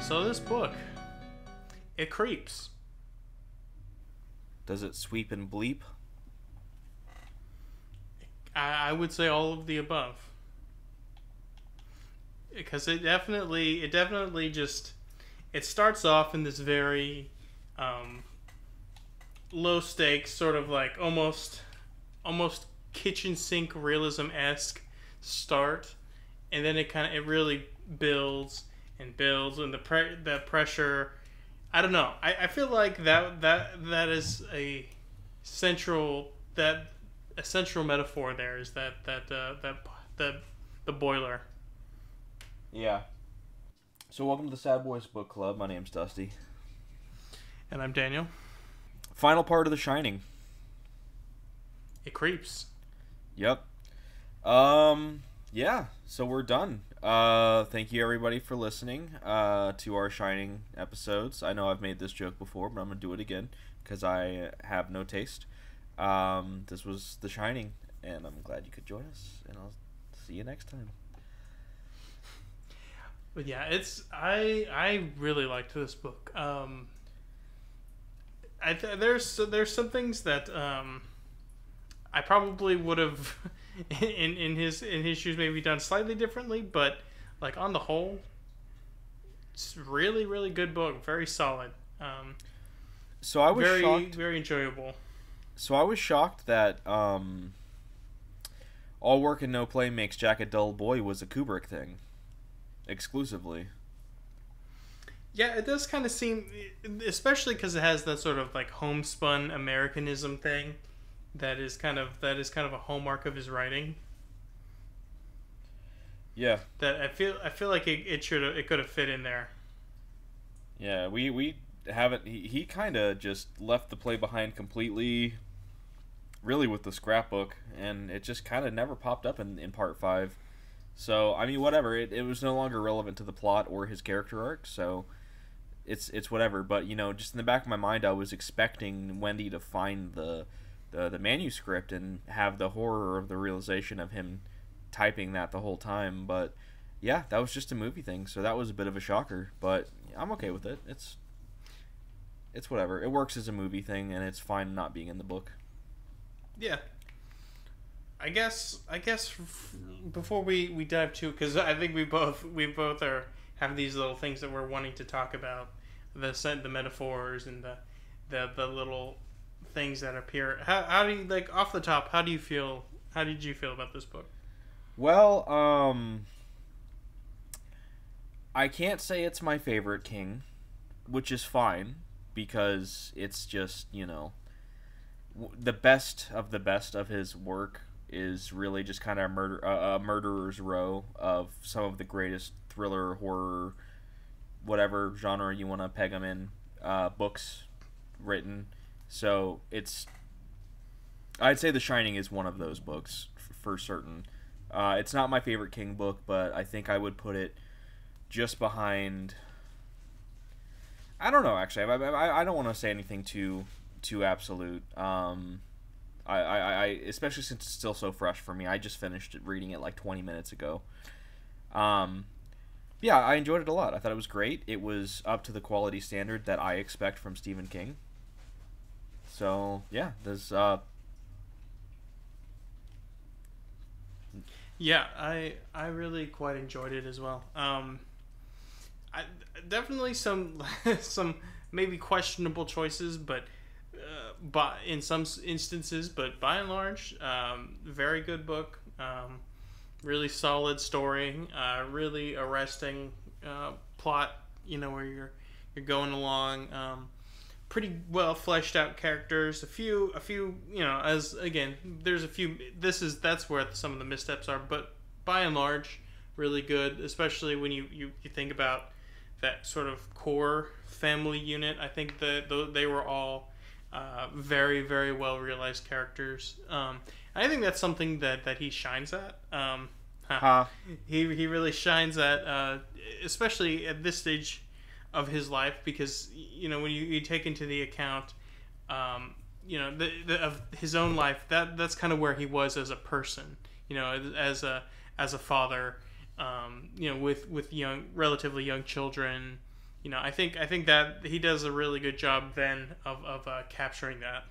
So this book, it creeps. Does it sweep and bleep? I would say all of the above. Because it definitely just, it starts off in this very low stakes, sort of like almost kitchen sink realism esque start, and then it really builds and builds, and the pressure. I don't know. I feel like that is central that a central metaphor there is the boiler. Yeah. So welcome to the Sad Boys Book Club. My name's Dusty. And I'm Daniel. Final part of The Shining. It creeps. Yep. Yeah. So we're done. Thank you everybody for listening to our Shining episodes. I know I've made this joke before, but I'm gonna do it again because I have no taste. This was The Shining, and I'm glad you could join us. And I'll see you next time. But yeah, I really liked this book. There's some things that I probably would have in his shoes maybe done slightly differently, but like on the whole, it's really good book, very solid. So I was shocked. Very enjoyable. So I was shocked that All Work and No Play Makes Jack a Dull Boy was a Kubrick thing. Exclusively. Yeah, it does kind of seem, especially because it has that sort of like homespun Americanism thing, that is kind of a hallmark of his writing. Yeah. That I feel like it could have fit in there. Yeah, we haven't. He kind of just left the play behind completely. Really, with the scrapbook, and it just kind of never popped up in part 5. So, I mean, whatever. It was no longer relevant to the plot or his character arc, so it's whatever. But, you know, just in the back of my mind, I was expecting Wendy to find the manuscript and have the horror of the realization of him typing that the whole time. But, yeah, that was just a movie thing, so that was a bit of a shocker. But I'm okay with it. It's whatever. It works as a movie thing, and it's fine not being in the book. Yeah. I guess before we dive to, because I think we both have these little things that we're wanting to talk about, the metaphors and the little things that appear. How do you, like, off the top, how did you feel about this book? Well, I can't say it's my favorite King, which is fine because it's just, you know, the best of his work is really just kind of a murderer's row of some of the greatest thriller, horror, whatever genre you want to peg them in, books written. So I'd say The Shining is one of those books for certain. It's not my favorite King book, but I think I would put it just behind. I don't know, actually. I don't want to say anything too absolute. I especially since it's still so fresh for me. I just finished reading it like 20 minutes ago. Yeah, I enjoyed it a lot. I thought it was great. It was up to the quality standard that I expect from Stephen King. So yeah, there's Yeah, I really quite enjoyed it as well. Definitely some maybe questionable choices, but in some instances, but by and large, very good book. Really solid story. Really arresting plot. You know, where you're going along. Pretty well fleshed out characters. A few. You know, as again, there's a few. That's where some of the missteps are, but by and large, really good. Especially when you think about that sort of core family unit. I think that they were all very well realized characters. I think that's something that he shines at. He really shines at, especially at this stage of his life, because you know when you take into the account, you know of his own life, that's kind of where he was as a person. You know, as a father, you know, with relatively young children. I think that he does a really good job then of capturing that.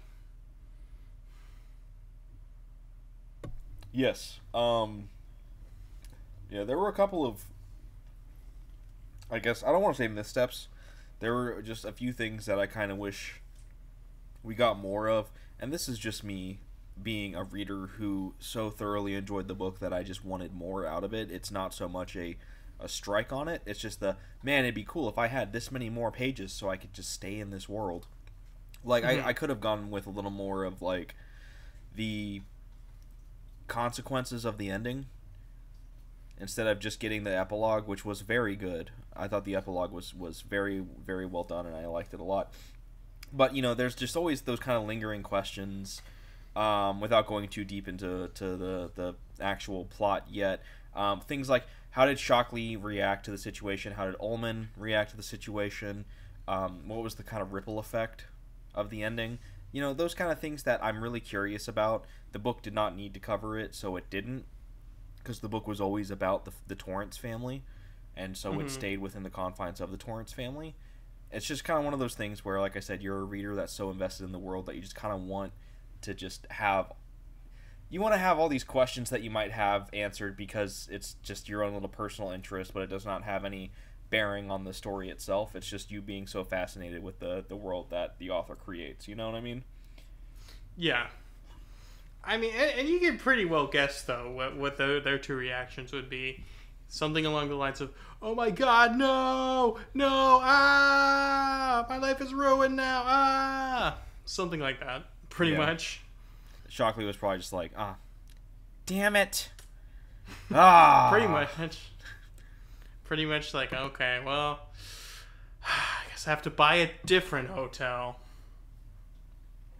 Yes. Yeah, there were a couple of, I guess, I don't want to say missteps. There were just a few things that I kind of wish we got more of. And this is just me being a reader who so thoroughly enjoyed the book that I just wanted more out of it. It's not so much a strike on it. It's just man, it'd be cool if I had this many more pages so I could just stay in this world. Like, I could have gone with a little more of, like, the consequences of the ending instead of just getting the epilogue, which was very good. I thought the epilogue was very, very well done, and I liked it a lot. But, there's just always those kind of lingering questions, without going too deep into the actual plot yet. Things like, how did Shockley react to the situation? How did Ullman react to the situation? What was the kind of ripple effect of the ending? Those kind of things that I'm really curious about. The book did not need to cover it, so it didn't, because the book was always about the Torrance family, and so it stayed within the confines of the Torrance family. It's just kind of one of those things where, like I said, you're a reader that's so invested in the world that you just kind of want to just have... You want to have all these questions that you might have answered because it's just your own little personal interest, but it does not have any bearing on the story itself. It's just you being so fascinated with the world that the author creates. You know what I mean? Yeah. I mean, and you can pretty well guess, though, what their two reactions would be. Something along the lines of, "Oh my God, no! No! Ah! My life is ruined now! Ah!" Something like that, pretty much. Shockley was probably just like, damn it! Ah! Pretty much like, okay, well, I guess I have to buy a different hotel.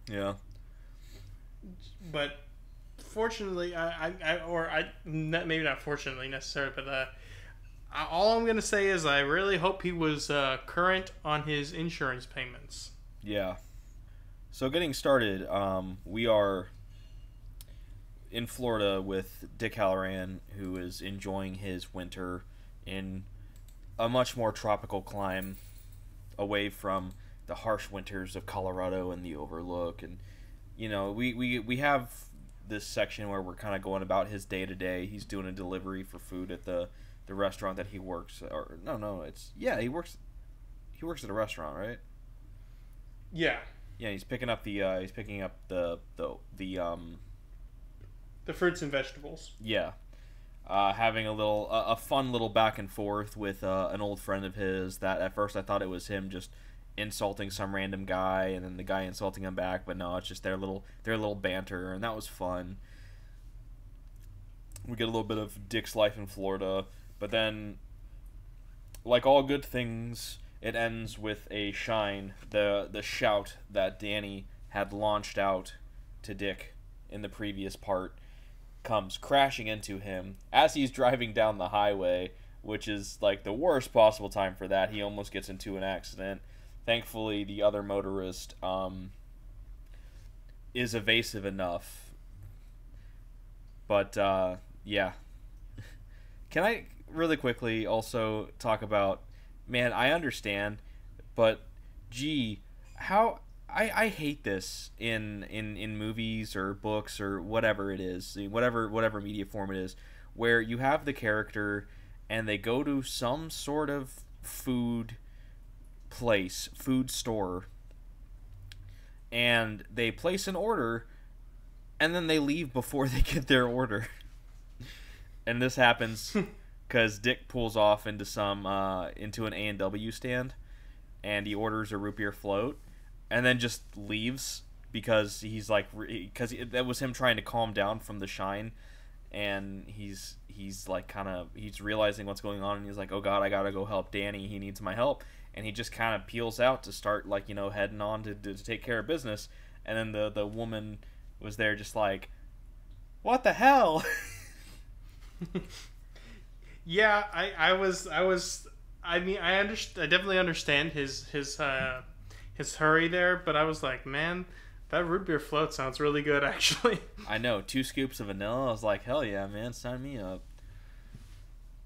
Yeah. But fortunately, maybe not fortunately necessarily, but all I'm going to say is I really hope he was current on his insurance payments. Yeah. So getting started, we are in Florida with Dick Halloran, who is enjoying his winter in a much more tropical clime, away from the harsh winters of Colorado and the Overlook. And we have this section where we're kind of going about his day to day. He's doing a delivery for food at the restaurant that he works. Or he works at a restaurant, right? Yeah. Yeah, he's picking up the fruits and vegetables. Yeah. Having a fun little back and forth with an old friend of his that at first I thought it was him just insulting some random guy, and then the guy insulting him back, but no, it's just their little banter, and that was fun. We get a little bit of Dick's life in Florida, but then, like all good things, it ends with a shine. The shout that Danny had launched out to Dick in the previous part comes crashing into him as he's driving down the highway, which is like the worst possible time for that. He almost gets into an accident. Thankfully, the other motorist is evasive enough. But, yeah. Can I really quickly also talk about, man, I understand, but, gee, how... I hate this in movies or books or whatever it is, whatever media form it is, where you have the character and they go to some sort of food store, and they place an order, and then they leave before they get their order. And this happens because Dick pulls off into an A&W stand, and he orders a root beer float, and then just leaves because that was him trying to calm down from the shine, and he's like he's realizing what's going on, and he's like, oh God, I gotta go help Danny. He needs my help. And he just kind of peels out to start, heading on to take care of business. And then the woman was there just like, what the hell? Yeah, I definitely understand his hurry there, but I was like, man, that root beer float sounds really good, actually. I know, 2 scoops of vanilla. I was like, hell yeah, man, sign me up.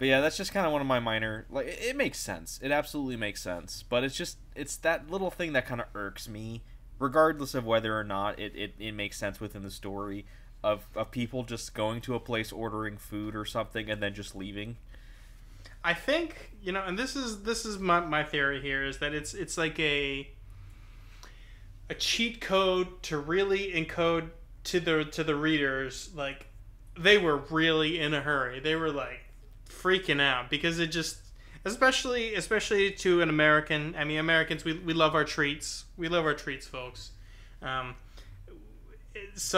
But yeah, that's just kind of one of my minor, like, it makes sense. It absolutely makes sense. But it's that little thing that kind of irks me, regardless of whether or not it makes sense within the story of people just going to a place, ordering food or something, and then just leaving. I think, and this is my theory here, is that it's like a cheat code to really encode to the readers, like, they were really in a hurry. They were like freaking out because it just, especially to an American. I mean, Americans, we love our treats. We love our treats, folks. Just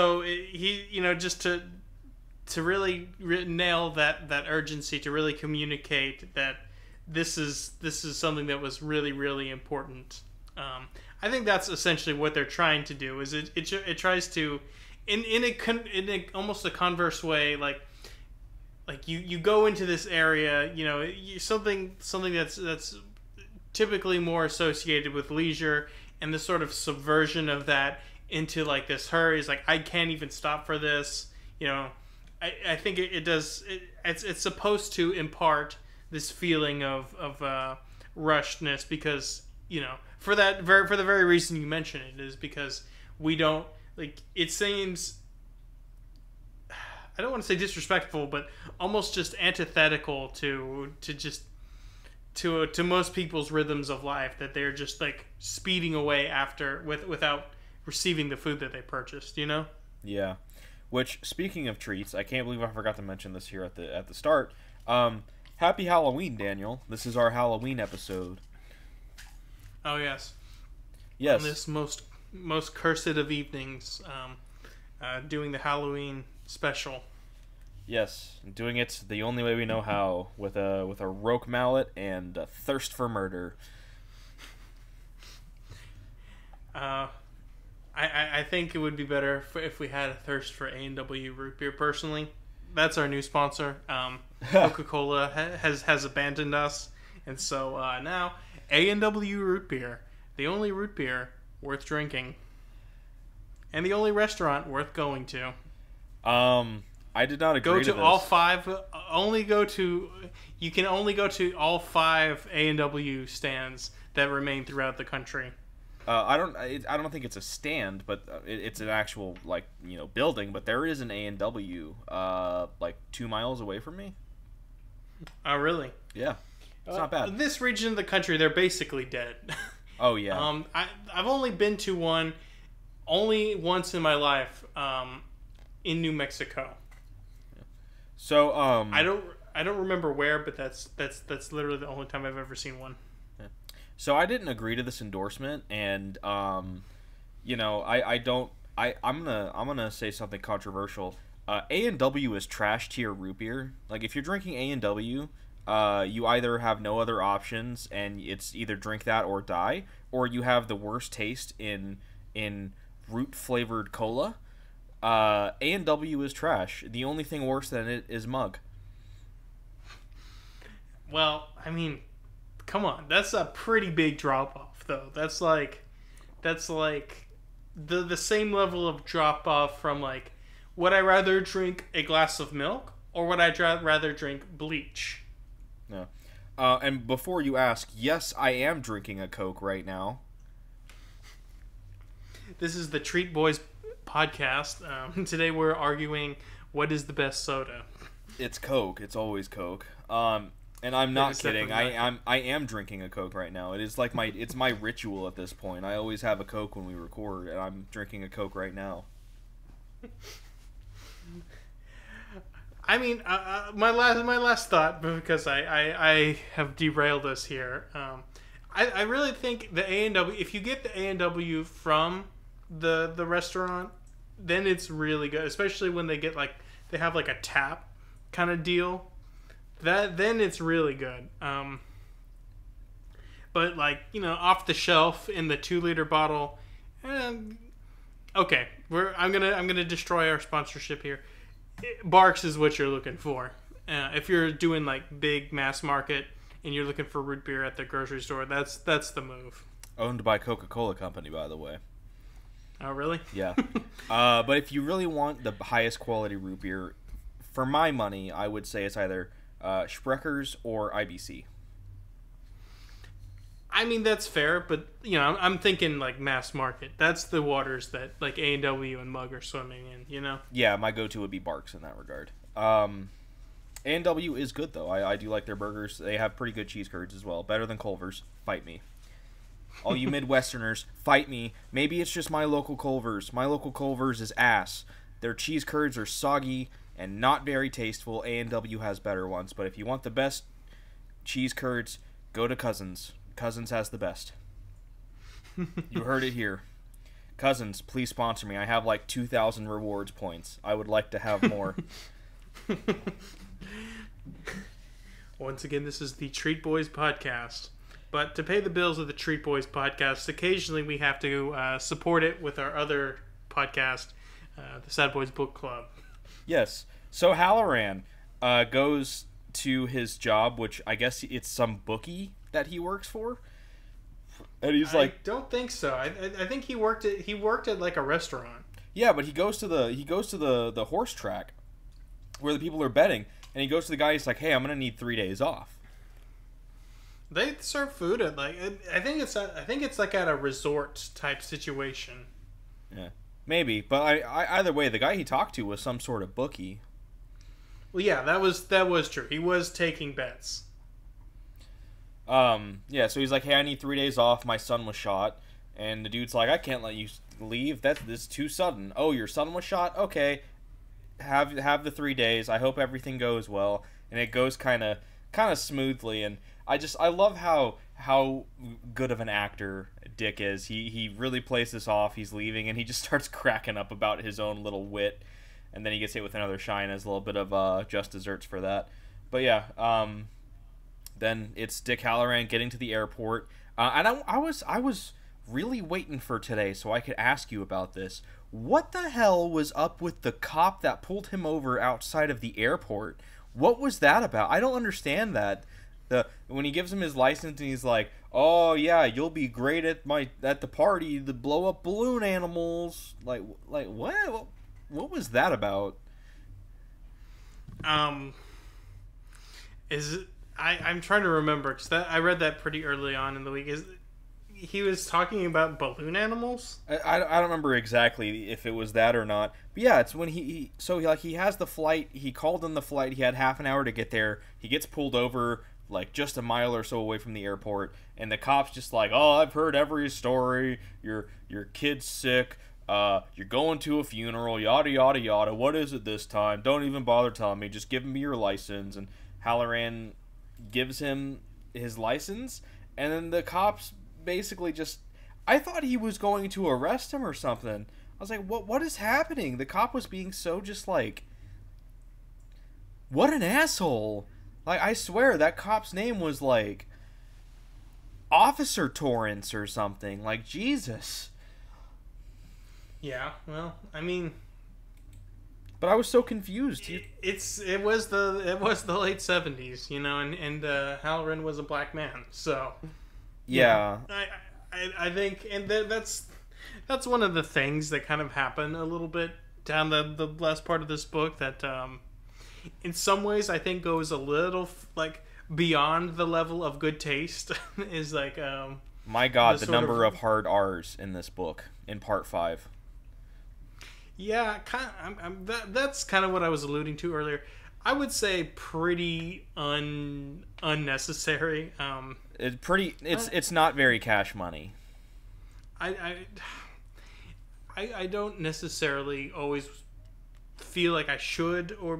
to really nail that urgency, to really communicate that this is something that was really, really important. I think that's essentially what they're trying to do. Is it tries to, in a almost a converse way, like you go into this area, something that's typically more associated with leisure, and the sort of subversion of that into like this hurry is like, I can't even stop for this. I think it does. It's supposed to impart this feeling of rushedness because for the very reason you mentioned it, is because we don't, like, it seems, I don't want to say disrespectful, but almost just antithetical to most people's rhythms of life, that they're just like speeding away without receiving the food that they purchased. Yeah. Which, speaking of treats, I can't believe I forgot to mention this here at the start. Happy Halloween, Daniel. This is our Halloween episode. Oh yes. Yes. On this most cursed of evenings, doing the Halloween special. Yes, doing it the only way we know how, with a roque mallet and a thirst for murder. I think it would be better if we had a thirst for A&W root beer. Personally, that's our new sponsor. Coca-Cola has abandoned us, and so now A&W root beer, the only root beer worth drinking, and the only restaurant worth going to. I did not agree to this. all five. You can only go to all 5 A&W stands that remain throughout the country. I don't think it's a stand, but it's an actual building. But there is an A&W 2 miles away from me. Oh, really? Yeah, it's not bad. This region of the country, they're basically dead. Oh yeah. I've only been to one, only once in my life, in New Mexico. So I don't remember where, but that's literally the only time I've ever seen one. So I didn't agree to this endorsement, and I'm gonna say something controversial. A&W is trash tier root beer. Like, if you're drinking A&W, you either have no other options, and it's either drink that or die, or you have the worst taste in root flavored cola. A&W is trash. The only thing worse than it is mug. Well, I mean, come on, that's a pretty big drop off, though. That's like the same level of drop off from, like, would I rather drink a glass of milk or would I rather drink bleach? No. And before you ask, yes, I am drinking a Coke right now. This is the Treat Boys podcast. Today we're arguing what is the best soda. It's Coke. It's always Coke. And I'm not kidding. I am drinking a Coke right now. It is like it's my ritual at this point. I always have a Coke when we record, and I'm drinking a Coke right now. I mean, my last thought, because I have derailed us here. I really think the A&W, if you get the A&W from the restaurant, then it's really good. Especially when they have like a tap kind of deal. Then it's really good. But off the shelf in the 2-liter bottle. Okay, I'm gonna destroy our sponsorship here. Barks is what you're looking for. If you're doing like big mass market and you're looking for root beer at the grocery store, that's the move. Owned by Coca-Cola Company, by the way. Oh, really? Yeah. But if you really want the highest quality root beer, for my money, I would say it's either Sprecher's or IBC. I mean, that's fair, but, you know, I'm thinking, like, mass market. That's the waters that, like, A&W and Mug are swimming in, you know? Yeah, my go-to would be Barks in that regard. A&W is good, though. I do like their burgers. They have pretty good cheese curds as well. Better than Culver's. Fight me. All you Midwesterners, fight me. Maybe it's just my local Culver's. My local Culver's is ass. Their cheese curds are soggy and not very tasteful. A&W has better ones, but if you want the best cheese curds, go to Cousins. Cousins has the best. You heard it here. Cousins, please sponsor me. I have like 2,000 rewards points. I would like to have more. Once again, this is the Treat Boys podcast. But to pay the bills of the Treat Boys podcast, occasionally we have to support it with our other podcast, the Sad Boys Book Club. Yes. So Halloran goes to his job, which I guess it's some bookie that he works for, and he's like, I don't think so. I think he worked at like a restaurant. Yeah, but he goes to the horse track where the people are betting, and he goes to the guy. He's like, "Hey, I'm gonna need 3 days off." They serve food at like I think it's like at a resort type situation. Yeah, maybe, but I either way, the guy he talked to was some sort of bookie. Well, yeah, that was true. He was taking bets. Yeah, so he's like, "Hey, I need 3 days off. My son was shot." And the dude's like, "I can't let you leave. This is too sudden." "Oh, your son was shot? Okay. Have the 3 days. I hope everything goes well." And it goes kind of smoothly, and I love how good of an actor Dick is. He really plays this off. He's leaving, and he just starts cracking up about his own little wit, and then he gets hit with another shine as a little bit of just desserts for that. But yeah, then it's Dick Halloran getting to the airport, and I was really waiting for today so I could ask you about this. What the hell was up with the cop that pulled him over outside of the airport? What was that about? I don't understand that. When he gives him his license and he's like, "Oh yeah, you'll be great at the party to blow up balloon animals." Like what? What was that about? I'm trying to remember because I read that pretty early on in the week. He was talking about balloon animals? I don't remember exactly if it was that or not. But yeah, it's when he has the flight. He called in the flight. He had half an hour to get there. He gets pulled over like just a mile or so away from the airport, and the cop's just like, "Oh, I've heard every story. Your kid's sick. You're going to a funeral. Yada yada yada. What is it this time? Don't even bother telling me. Just give me your license." And Halloran gives him his license, and then the cops basically just, I thought he was going to arrest him or something. I was like, what is happening? The cop was being so just like, what an asshole. Like, I swear that cop's name was like Officer Torrance or something. Like, Jesus. Yeah, well, I mean, but I was so confused. It was the late 70s, you know, and Halloran was a black man, so yeah. I think, and that's one of the things that kind of happen a little bit down the last part of this book that in some ways I think goes a little like beyond the level of good taste. Is like my God, the number of hard R's in this book in part 5. Yeah, that's kind of what I was alluding to earlier. I would say pretty unnecessary. It's not very cash money. I don't necessarily always feel like I should or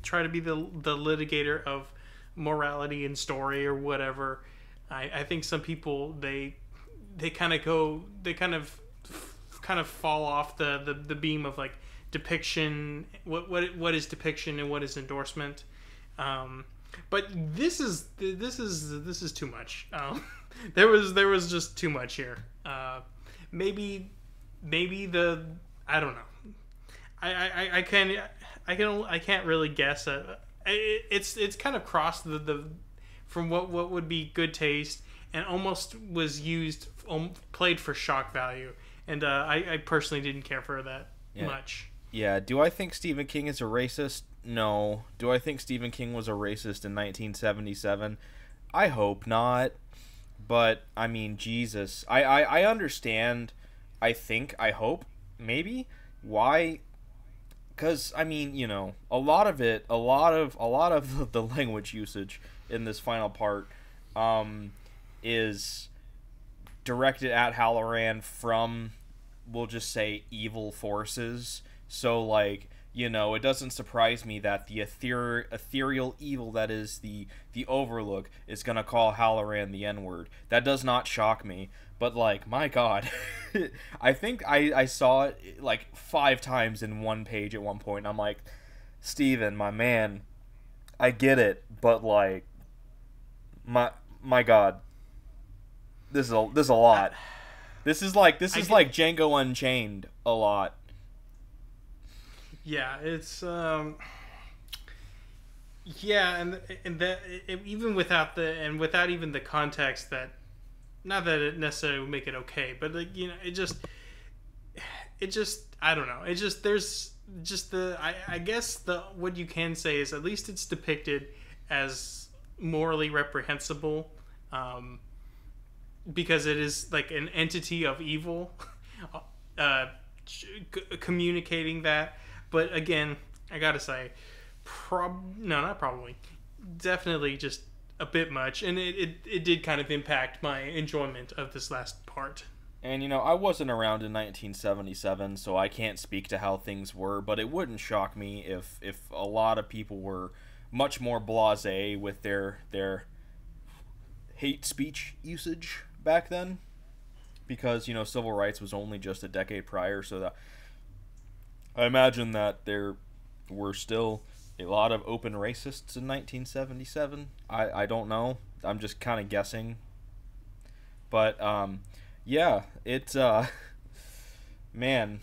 try to be the litigator of morality and story or whatever. I think some people they kind of fall off the beam of like depiction, what is depiction and what is endorsement. But this is too much. There was just too much here. Maybe I don't know. I can't really guess. It's kind of crossed the from what would be good taste and almost was played for shock value. And I personally didn't care for that much. Yeah, do I think Stephen King is a racist? No. Do I think Stephen King was a racist in 1977? I hope not. But, I mean, Jesus. I understand, I think, I hope, maybe, why. Because, I mean, a lot of the language usage in this final part is directed at Halloran from, we'll just say, evil forces. So, like, it doesn't surprise me that the ethereal evil that is the Overlook is going to call Halloran the N-word. That does not shock me. But, like, my God. I think I saw it, like, 5 times in one page at one point. And I'm like, Steven, my man, I get it. But, like, my God. This is a lot. This is like Django Unchained a lot. Yeah, it's yeah, and that even without even the context, that not that it necessarily would make it okay, but like, it just I don't know. It just there's just I guess what you can say is at least it's depicted as morally reprehensible, because it is like an entity of evil, communicating that. But again, I gotta say, definitely just a bit much, and it did kind of impact my enjoyment of this last part. And I wasn't around in 1977, so I can't speak to how things were, but it wouldn't shock me if a lot of people were much more blasé with their hate speech usage back then, because civil rights was only just a decade prior, so that I imagine that there were still a lot of open racists in 1977. I don't know. I'm just kind of guessing. But, yeah, it's, man.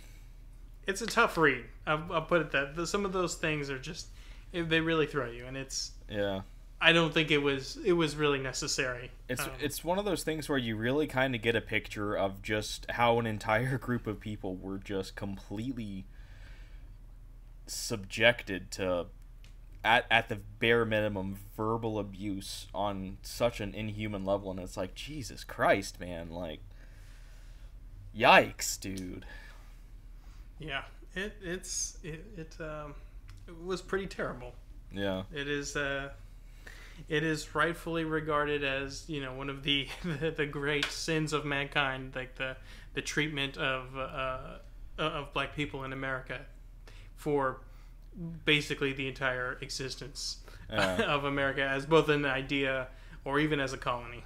It's a tough read. I'll put it that. Some of those things are just, they really throw you, and it's... Yeah. I don't think it was really necessary. It's one of those things where you really kind of get a picture of just how an entire group of people were just completely subjected to, at the bare minimum, verbal abuse on such an inhuman level, and it's like, Jesus Christ, man, like, yikes, dude. Yeah, it was pretty terrible. Yeah, it is rightfully regarded as one of the great sins of mankind, like the treatment of black people in America for basically the entire existence of America, as both an idea or even as a colony.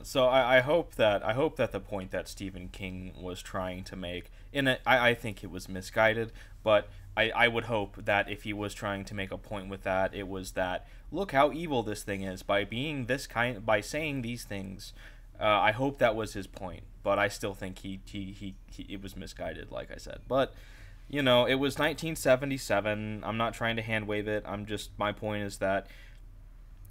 So I hope that the point that Stephen King was trying to make, I think it was misguided, but I would hope that if he was trying to make a point with that, it was that, look how evil this thing is by by saying these things. I hope that was his point, but I still think it was misguided, like I said. But it was 1977. I'm not trying to hand wave it. My point is that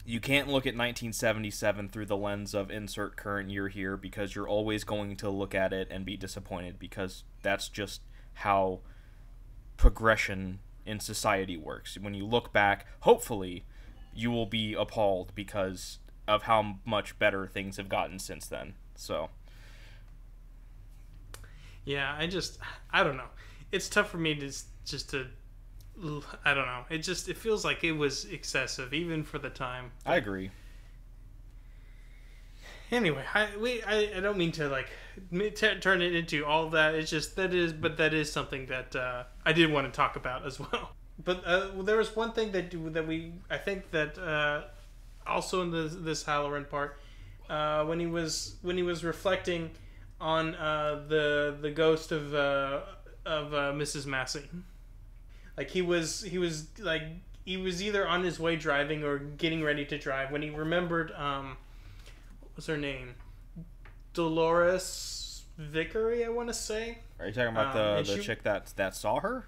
you can't look at 1977 through the lens of insert current year here, because you're always going to look at it and be disappointed, because that's just how progression in society works. When you look back, hopefully you will be appalled because of how much better things have gotten since then. So yeah, I don't know. It's tough for me to I don't know. It feels like it was excessive, even for the time. I agree. Anyway, I don't mean to turn it into all of that. It's just that is something that I did want to talk about as well. But there was one thing I think that also in this Halloran part, when he was reflecting on the ghost of Mrs. Massey. Like he was either on his way driving or getting ready to drive when he remembered what was her name? Dolores Vickery, I want to say. Are you talking about the chick that saw her?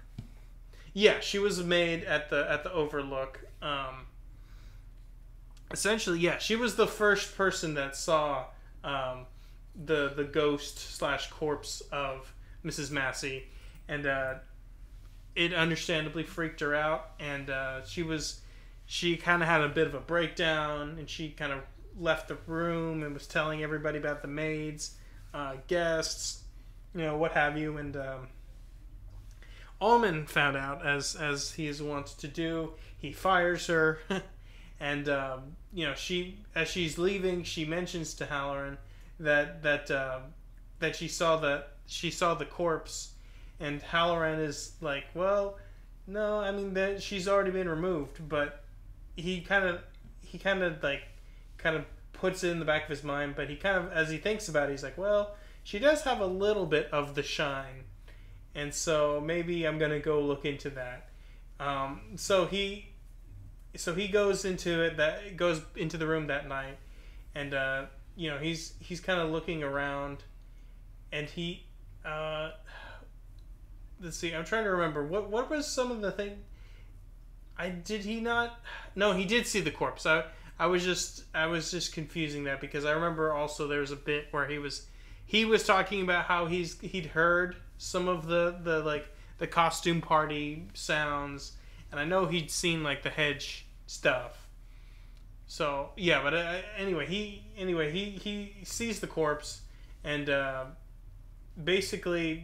Yeah, she was a maid at the Overlook. Essentially, yeah, she was the first person that saw the ghost / corpse of Mrs. Massey, and it understandably freaked her out, and she kind of had a bit of a breakdown, and she kind of left the room and was telling everybody about the maids, guests, what have you, and Allman found out, as he wants to do. He fires her, and as she's leaving, she mentions to Halloran that she saw the corpse, and Halloran is like, well, no, I mean that she's already been removed, but he kind of puts it in the back of his mind, but he kind of, as he thinks about it, he's like, well, she does have a little bit of the shine, and so maybe I'm gonna go look into that. So he goes into the room that night, and he's kind of looking around, and he let's see, I'm trying to remember what was some of the thing. Did he not? No, he did see the corpse. I was just confusing that, because I remember also there was a bit where he was talking about how he'd heard some of the costume party sounds, and I know he'd seen like the hedge stuff. So yeah, but anyway, he sees the corpse, and basically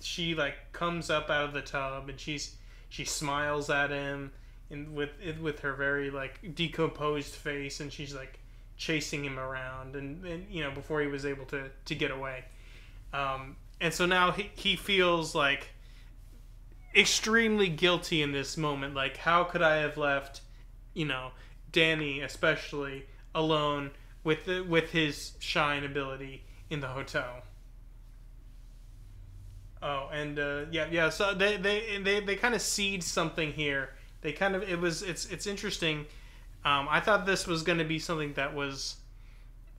she like comes up out of the tub, and she smiles at him, and with her very like decomposed face, and she's like chasing him around, and before he was able to get away, and so now he feels like extremely guilty in this moment. Like, how could I have left Danny especially alone with his shine ability in the hotel? Oh, and yeah. So they kind of seed something here. It's interesting. I thought this was going to be something that was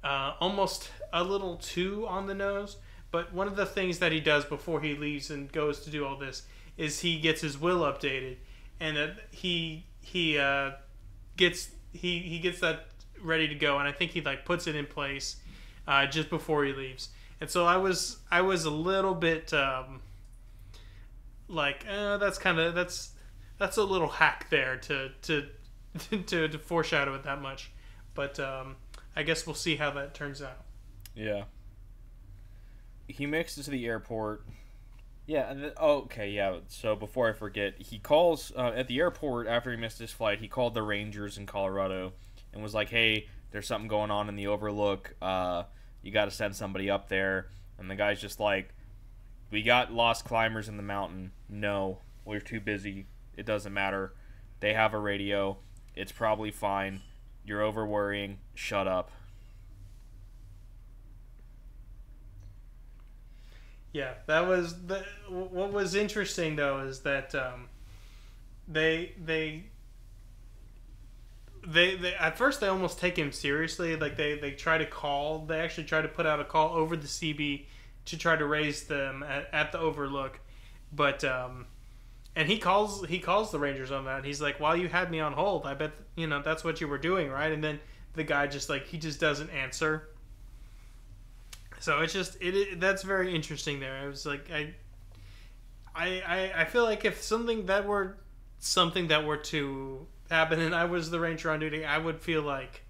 almost a little too on the nose. But one of the things that he does before he leaves and goes to do all this is he gets his will updated, and he gets that ready to go, and I think he like puts it in place just before he leaves. And so I was a little bit that's a little hack there to foreshadow it that much, but I guess we'll see how that turns out. Yeah. He makes it to the airport. Yeah, and okay, yeah. So before I forget, he calls at the airport after he missed his flight. He called the Rangers in Colorado and was like, "Hey, there's something going on in the Overlook. You got to send somebody up there." And the guy's just like, "We got lost climbers in the mountain. No, we're too busy. It doesn't matter. They have a radio. It's probably fine. You're over worrying. Shut up." Yeah, that was what was interesting though is that they at first they almost take him seriously. Like they try to call. They actually try to put out a call over the CB to try to raise them at the Overlook, but and he calls the Rangers on that. He's like, "While you had me on hold, I bet that's what you were doing, right?" And then the guy just doesn't answer. So it's just that's very interesting there. I was like, I feel like if something that were to happen and I was the Ranger on duty, I would feel like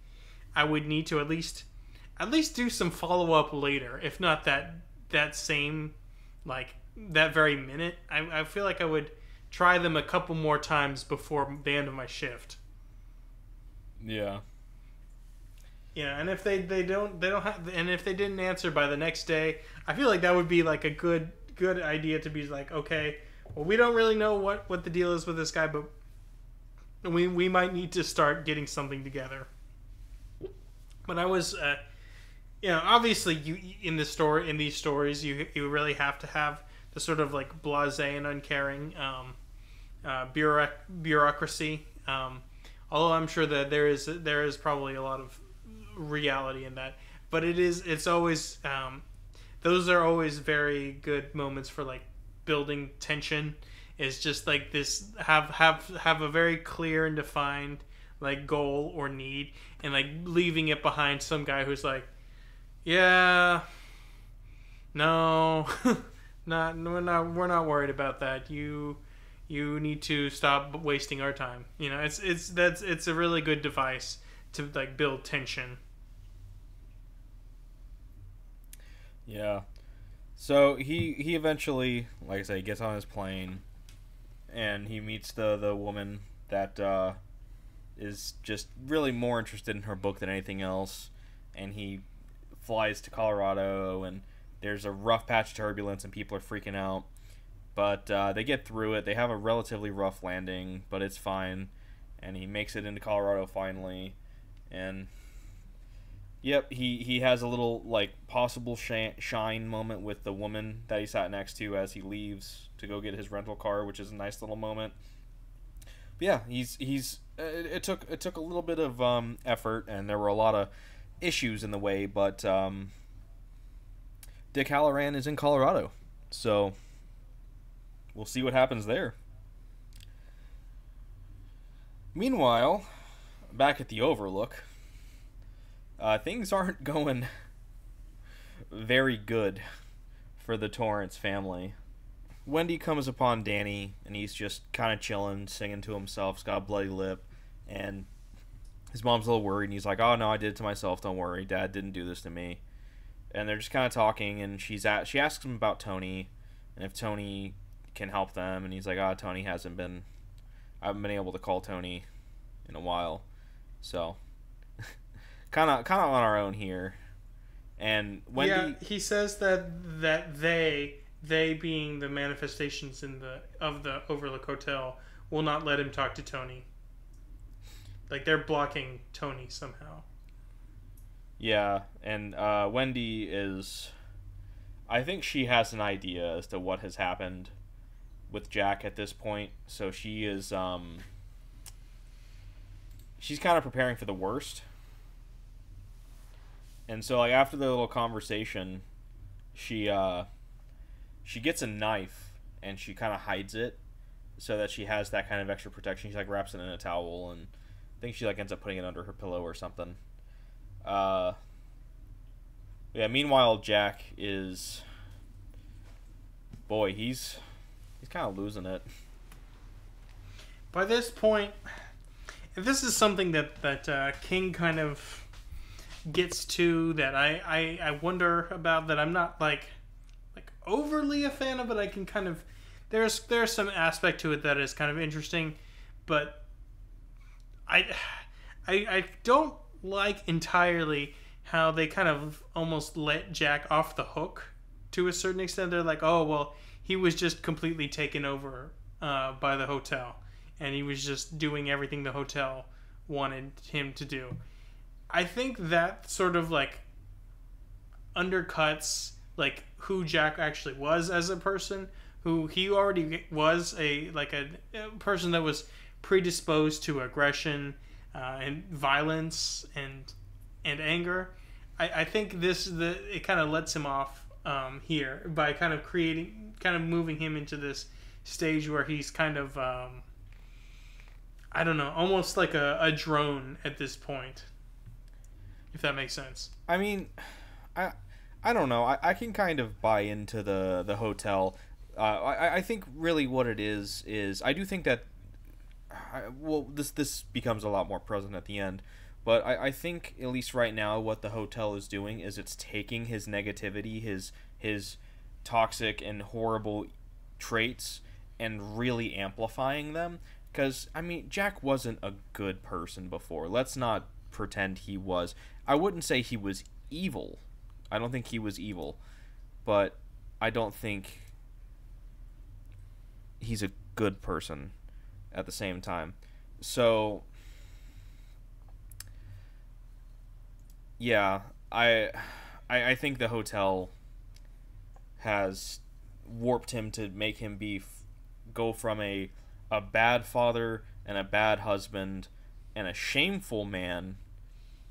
I would need to at least do some follow up later, if not that same like that very minute. I feel like I would try them a couple more times before the end of my shift. Yeah. Yeah, and if they don't have, and if they didn't answer by the next day, I feel like that would be like a good idea to be like, okay, well, we don't really know what the deal is with this guy, but we might need to start getting something together. But I was, obviously you in these stories you really have to have the sort of like blasé and uncaring bureaucracy. Although I'm sure that there is probably a lot of reality in that, but it's always those are always very good moments for like building tension. Is just like this have a very clear and defined like goal or need, and like leaving it behind some guy who's like, yeah, no, we're not worried about that. You You need to stop wasting our time. You know, it's a really good device to like build tension. Yeah. So he eventually, like I say, gets on his plane, and he meets the woman that is just really more interested in her book than anything else, and he flies to Colorado, and there's a rough patch of turbulence, and people are freaking out, but they get through it. They have a relatively rough landing, but it's fine, and he makes it into Colorado finally, and yep, he has a little like possible shine moment with the woman that he sat next to as he leaves to go get his rental car, which is a nice little moment. But yeah, it took a little bit of effort, and there were a lot of issues in the way, but Dick Halloran is in Colorado, so we'll see what happens there. Meanwhile, back at the Overlook, things aren't going very good for the Torrance family. Wendy comes upon Danny, and he's just kind of chilling, singing to himself. He's got a bloody lip, and his mom's a little worried, and he's like, "Oh no, I did it to myself. Don't worry, Dad didn't do this to me." And they're just kind of talking, and she asks him about Tony, and if Tony can help them, and he's like, "Oh, Tony I haven't been able to call Tony in a while, so kind of on our own here." And Wendy, yeah, he says that they being the manifestations of the Overlook Hotel will not let him talk to Tony. Like they're blocking Tony somehow. yeah, and Wendy is, I think she has an idea as to what has happened with Jack at this point, so she is she's kind of preparing for the worst. And so like after the little conversation, she gets a knife, and she kind of hides it so that she has that kind of extra protection. She like wraps it in a towel, and I think she like ends up putting it under her pillow or something. Yeah. Meanwhile, Jack is, boy, he's kind of losing it. By this point, if this is something that King kind of gets to, that I wonder about, that I'm not like overly a fan of it. I can kind of, there's some aspect to it that is kind of interesting, but I don't like entirely how they kind of almost let Jack off the hook to a certain extent. They're like, oh well, he was just completely taken over by the hotel, and he was just doing everything the hotel wanted him to do. I think that sort of like undercuts like who Jack actually was as a person, who he already was a person that was predisposed to aggression and violence and anger. I think it kind of lets him off here by kind of moving him into this stage where he's kind of I don't know, almost like a drone at this point, if that makes sense. I mean, I don't know. I can kind of buy into the hotel. I think really what it is I do think that this becomes a lot more present at the end, but I think at least right now what the hotel is doing is it's taking his negativity, his toxic and horrible traits, and really amplifying them. Because I mean, Jack wasn't a good person before. Let's not pretend he was. I wouldn't say he was evil. I don't think he was evil, but I don't think he's a good person at the same time. So yeah, I think the hotel has warped him to make him go from a bad father and a bad husband and a shameful man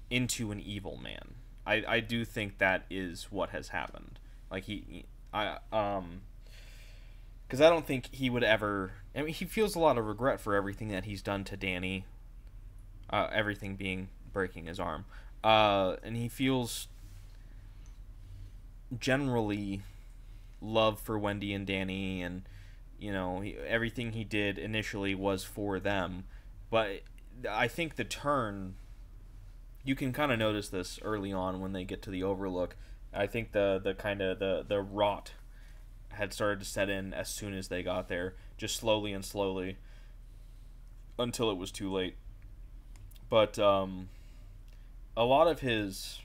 into an evil man. I do think that is what has happened. Like because I don't think he would ever. I mean, he feels a lot of regret for everything that he's done to Danny. Everything being breaking his arm, and he feels generally love for Wendy and Danny, and everything he did initially was for them. But I think the turn, you can kind of notice this early on when they get to the Overlook. I think the kind of the rot had started to set in as soon as they got there, just slowly and slowly until it was too late. But a lot of his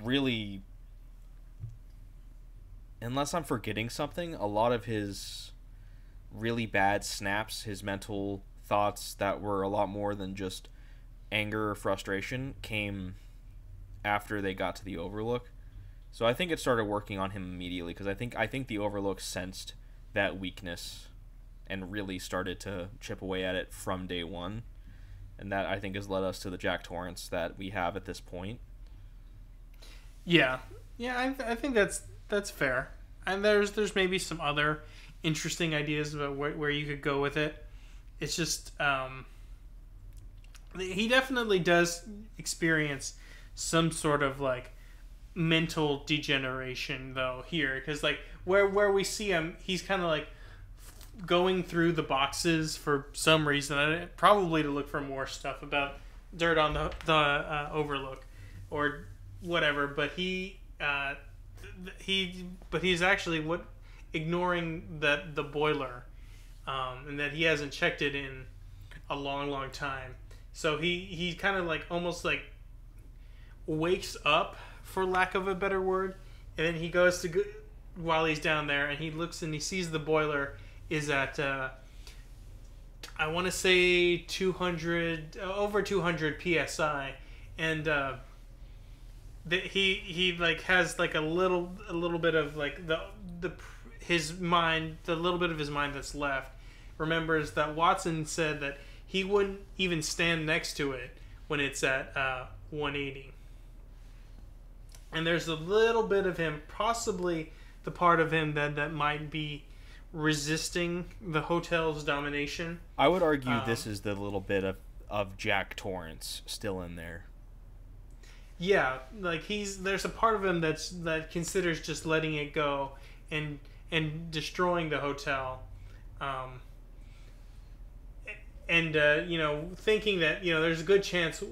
really, unless I'm forgetting something, a lot of his really bad snaps, his mental thoughts that were a lot more than just anger or frustration, came after they got to the Overlook. So I think it started working on him immediately, because I think the Overlook sensed that weakness and really started to chip away at it from day one. And that, I think, has led us to the Jack Torrance that we have at this point. Yeah. Yeah, I think that's fair. And there's maybe some other interesting ideas about where you could go with it. It's just he definitely does experience some sort of like mental degeneration though here, because like where we see him, he's kind of like going through the boxes for some reason, probably to look for more stuff about dirt on the Overlook or whatever, but he's actually ignoring the boiler, and that he hasn't checked it in a long time. So he kind of like almost like wakes up, for lack of a better word, and then he goes to while he's down there, and he looks and he sees the boiler is at I want to say 200 over 200 psi, and he like has like a little bit of like his mind, the little bit of his mind that's left, remembers that Watson said that he wouldn't even stand next to it when it's at 180. And there's a little bit of him, possibly the part of him that might be resisting the hotel's domination. I would argue this is the little bit of Jack Torrance still in there. Yeah, like there's a part of him that considers just letting it go and destroying the hotel, and thinking that there's a good chance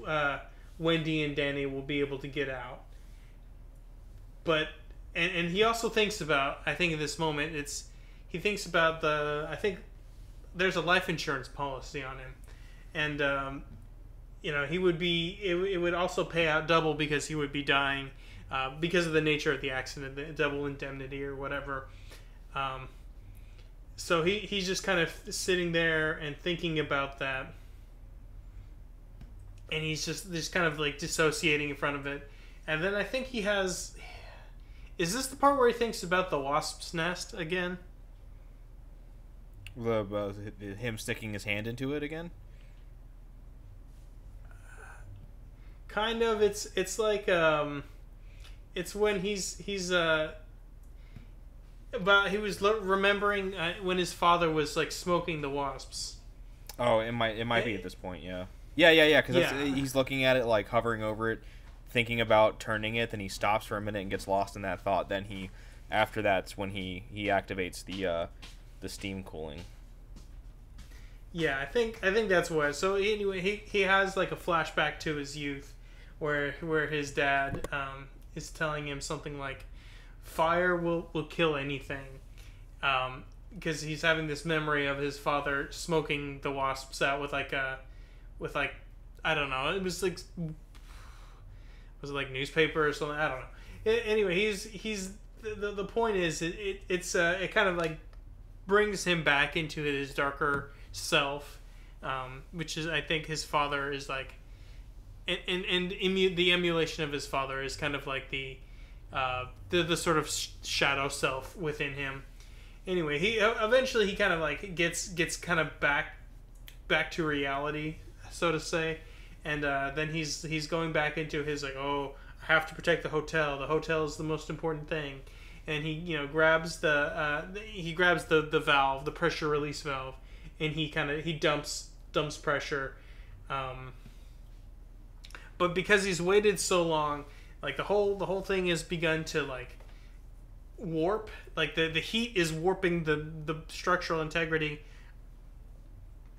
Wendy and Danny will be able to get out. But and he also thinks about, I think in this moment he thinks about I think there's a life insurance policy on him, and he would be it would also pay out double because he would be dying because of the nature of the accident, the double indemnity or whatever. So he's just kind of sitting there and thinking about that, and he's just kind of like dissociating in front of it. And then I think he has, is this the part where he thinks about the wasp's nest again? Him sticking his hand into it again? Kind of. It's like it's when he's about, he was remembering when his father was like smoking the wasps. Oh, it might be at this point, yeah. Yeah, because he's looking at it, like hovering over it, thinking about turning it, then he stops for a minute and gets lost in that thought. Then after that's when he activates the steam cooling. Yeah, I think that's what. So anyway, he has like a flashback to his youth, where his dad is telling him something like, "Fire will kill anything," because he's having this memory of his father smoking the wasps out with like I don't know, it was like, was it like newspaper or something? I don't know. Anyway, he's the point is it kind of like brings him back into his darker self, which is, I think his father is like, and the emulation of his father is kind of like the sort of shadow self within him. Anyway, he eventually kind of like gets kind of back to reality, so to say, and then he's going back into his like, oh, I have to protect the hotel. The hotel is the most important thing, and he grabs the valve, the pressure release valve, and he dumps pressure, but because he's waited so long, like the whole thing has begun to like warp. Like the heat is warping the structural integrity.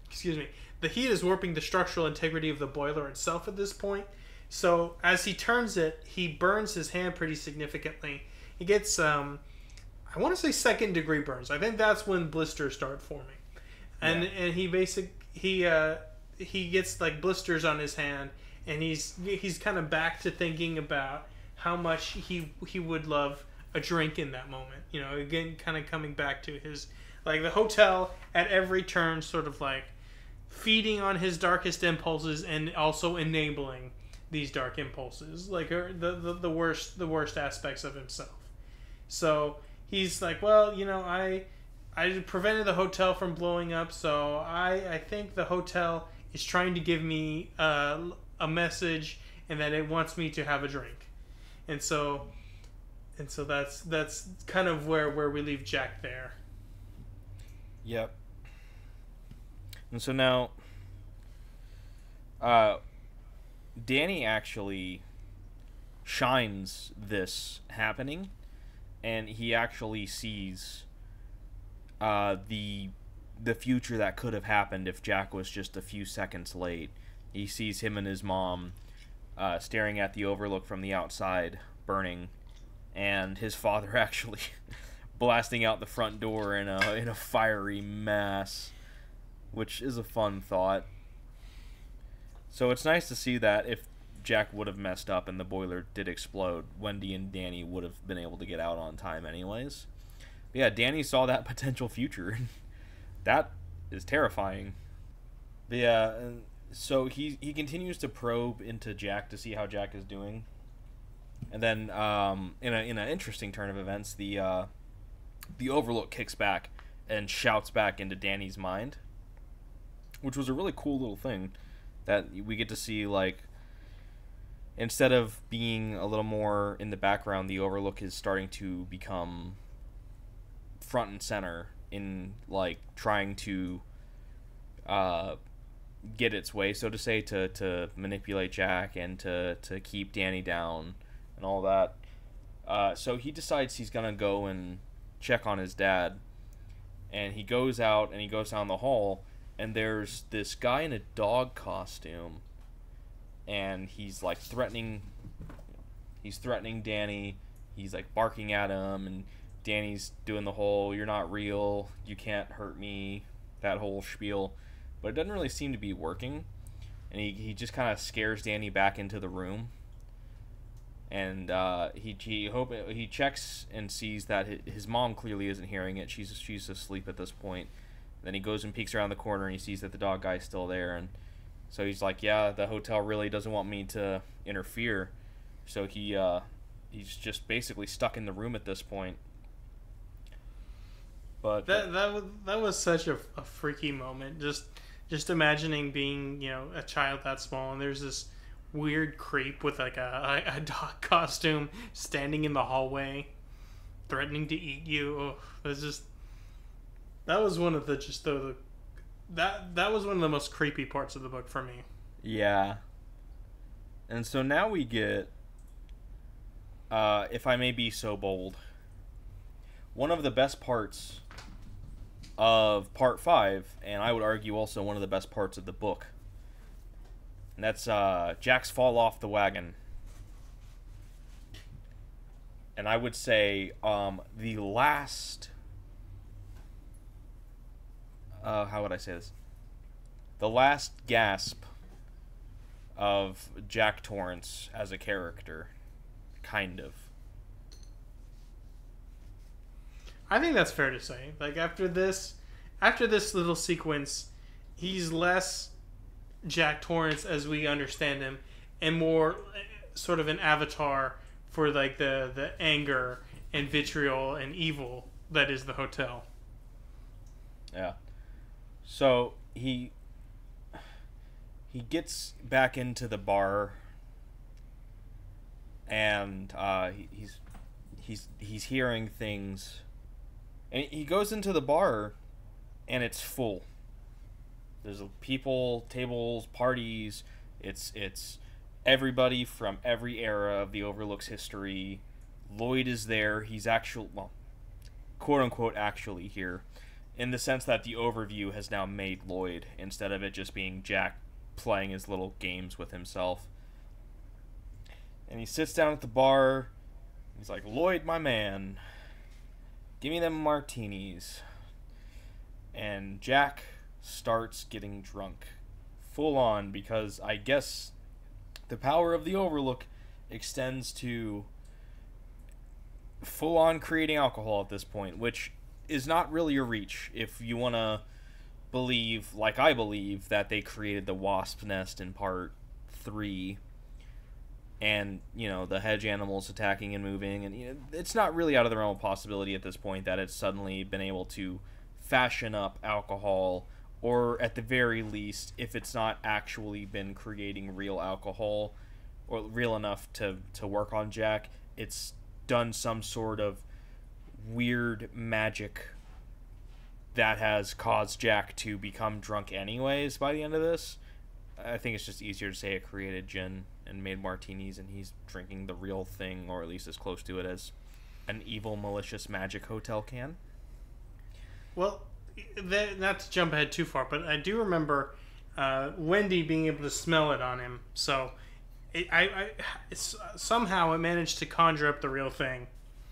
Excuse me. The heat is warping the structural integrity of the boiler itself at this point. So as he turns it, he burns his hand pretty significantly. He gets I want to say second degree burns. I think that's when blisters start forming, and Yeah. and he gets like blisters on his hand, and he's kind of back to thinking about how much he would love a drink in that moment. You know, again, kind of coming back to his like the hotel at every turn, sort of like feeding on his darkest impulses and also enabling these dark impulses, like the worst aspects of himself. So he's like, well, you know, I prevented the hotel from blowing up, so I think the hotel is trying to give me a message and that it wants me to have a drink, and so that's kind of where we leave Jack there. Yep. And so now, Danny actually shines this happening, and he actually sees the future that could have happened if Jack was just a few seconds late. He sees him and his mom staring at the Overlook from the outside, burning, and his father actually blasting out the front door in a fiery mass, which is a fun thought. So it's nice to see that if Jack would have messed up and the boiler did explode, Wendy and Danny would have been able to get out on time anyways. But yeah, Danny saw that potential future. That is terrifying. But yeah, so he continues to probe into Jack to see how Jack is doing. And then in an interesting turn of events, the Overlook kicks back and shouts back into Danny's mind, which was a really cool little thing that we get to see. Like, instead of being a little more in the background, the Overlook is starting to become front and center in, like, trying to get its way, so to say, to manipulate Jack and to keep Danny down and all that. So he decides he's gonna go and check on his dad, and he goes out and he goes down the hall, and there's this guy in a dog costume, and he's like threatening Danny. He's like barking at him, and Danny's doing the whole "you're not real, you can't hurt me," that whole spiel, but it doesn't really seem to be working, and he just kind of scares Danny back into the room. And he checks and sees that his mom clearly isn't hearing it. She's asleep at this point. Then he goes and peeks around the corner and he sees that the dog guy's still there, and so he's like, yeah, the hotel really doesn't want me to interfere. So he's just basically stuck in the room at this point. But that was such a freaky moment. Just imagining being, you know, a child that small, and there's this weird creep with like a dog costume standing in the hallway threatening to eat you. Oh, that was one of the that was one of the most creepy parts of the book for me. yeah. And so now we get, if I may be so bold, one of the best parts of part 5, and I would argue also one of the best parts of the book. And that's Jack's fall off the wagon. And I would say the last... how would I say this? The last gasp of Jack Torrance as a character. Kind of. I think that's fair to say. Like after this little sequence, he's less Jack Torrance as we understand him, and more sort of an avatar for like the anger and vitriol and evil that is the hotel. Yeah. So he gets back into the bar, and he's hearing things, and he goes into the bar, and it's full. There's people, tables, parties. It's everybody from every era of the Overlook's history. Lloyd is there. He's well, quote unquote, actually here, in the sense that the overview has now made Lloyd, instead of it just being Jack playing his little games with himself. And he sits down at the bar. He's like, Lloyd, my man, give me them martinis. And Jack starts getting drunk. Full on, because I guess the power of the Overlook extends to full on creating alcohol at this point, which is not really a reach if you want to believe, like I believe, that they created the wasp nest in part 3, and, you know, the hedge animals attacking and moving, and, you know, it's not really out of the realm of possibility at this point that it's suddenly been able to fashion up alcohol, or at the very least, if it's not actually been creating real alcohol, or real enough to work on Jack, it's done some sort of weird magic that has caused Jack to become drunk anyways by the end of this. I think it's just easier to say it created gin and made martinis, and he's drinking the real thing, or at least as close to it as an evil, malicious magic hotel can. Well, not to jump ahead too far, but I do remember Wendy being able to smell it on him. So somehow it managed to conjure up the real thing.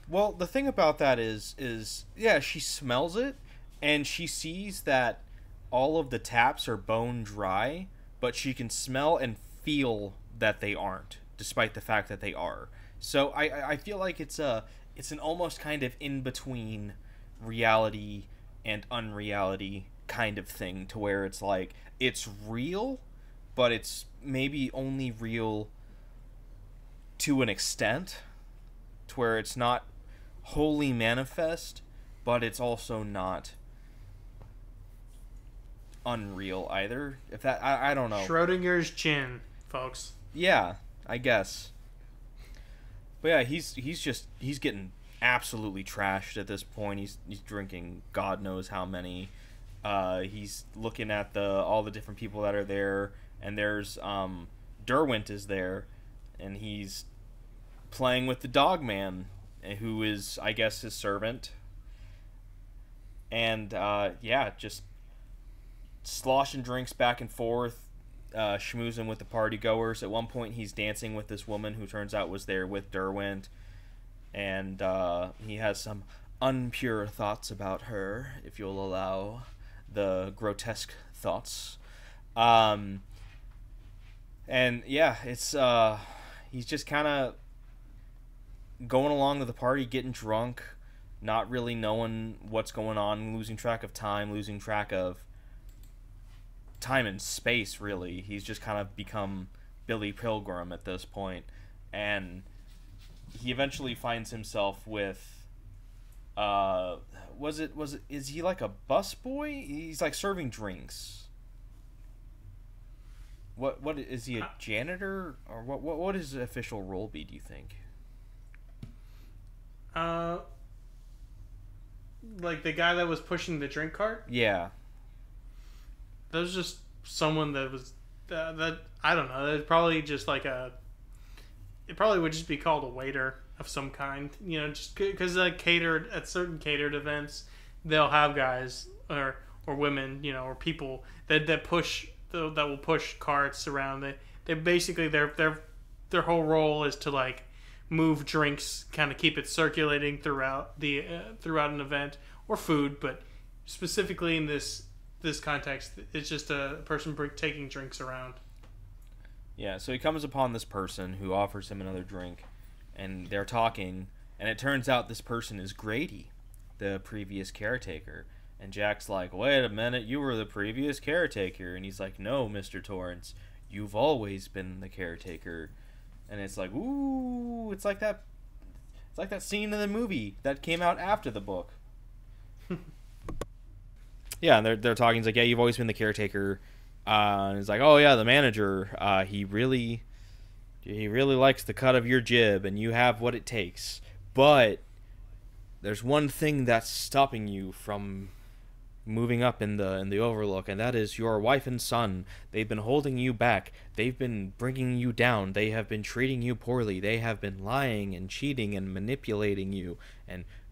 Well, the thing about that is yeah, she smells it, and she sees that all of the taps are bone dry, but she can smell and feel that they aren't, despite the fact that they are. So I feel like it's an almost kind of in-between reality and unreality kind of thing, to where it's like, it's real, but it's maybe only real to an extent, to where it's not wholly manifest, but it's also not unreal either. If that, I don't know. Schrodinger's gin, folks. Yeah, I guess. But yeah, he's getting absolutely trashed at this point. He's drinking God knows how many. He's looking at all the different people that are there, and there's Derwent is there, and he's playing with the dog man, who is, I guess, his servant. And yeah, just sloshing drinks back and forth, schmoozing with the party goers. At one point, he's dancing with this woman who turns out was there with Derwent, and he has some unpure thoughts about her, if you'll allow the grotesque thoughts. And yeah, it's he's just kind of going along with the party, getting drunk, not really knowing what's going on, losing track of time, losing track of time and space, really. He's just kind of become Billy Pilgrim at this point, and he eventually finds himself with is he like a busboy? He's like serving drinks. What is he, a janitor, or what his official role be, do you think? Like the guy that was pushing the drink cart? Yeah. That was just someone that was that I don't know. It's probably just like it probably would just be called a waiter of some kind. You know, just because catered at certain catered events, they'll have guys or women, you know, or people that will push carts around. They basically their whole role is to like move drinks, kind of keep it circulating throughout an event, or food, but specifically in this context, it's just a person taking drinks around. Yeah, so he comes upon this person who offers him another drink, and they're talking, and it turns out this person is Grady, the previous caretaker. And Jack's like, wait a minute, you were the previous caretaker. And he's like, no, Mr. Torrance, you've always been the caretaker. And it's like, ooh, it's like that scene in the movie that came out after the book. Yeah, and they're talking. He's like, yeah, you've always been the caretaker. And he's like, oh yeah, the manager. He really likes the cut of your jib, and you have what it takes. But there's one thing that's stopping you from moving up in the Overlook, and that is your wife and son. They've been holding you back. They've been bringing you down. They have been treating you poorly. They have been lying and cheating and manipulating you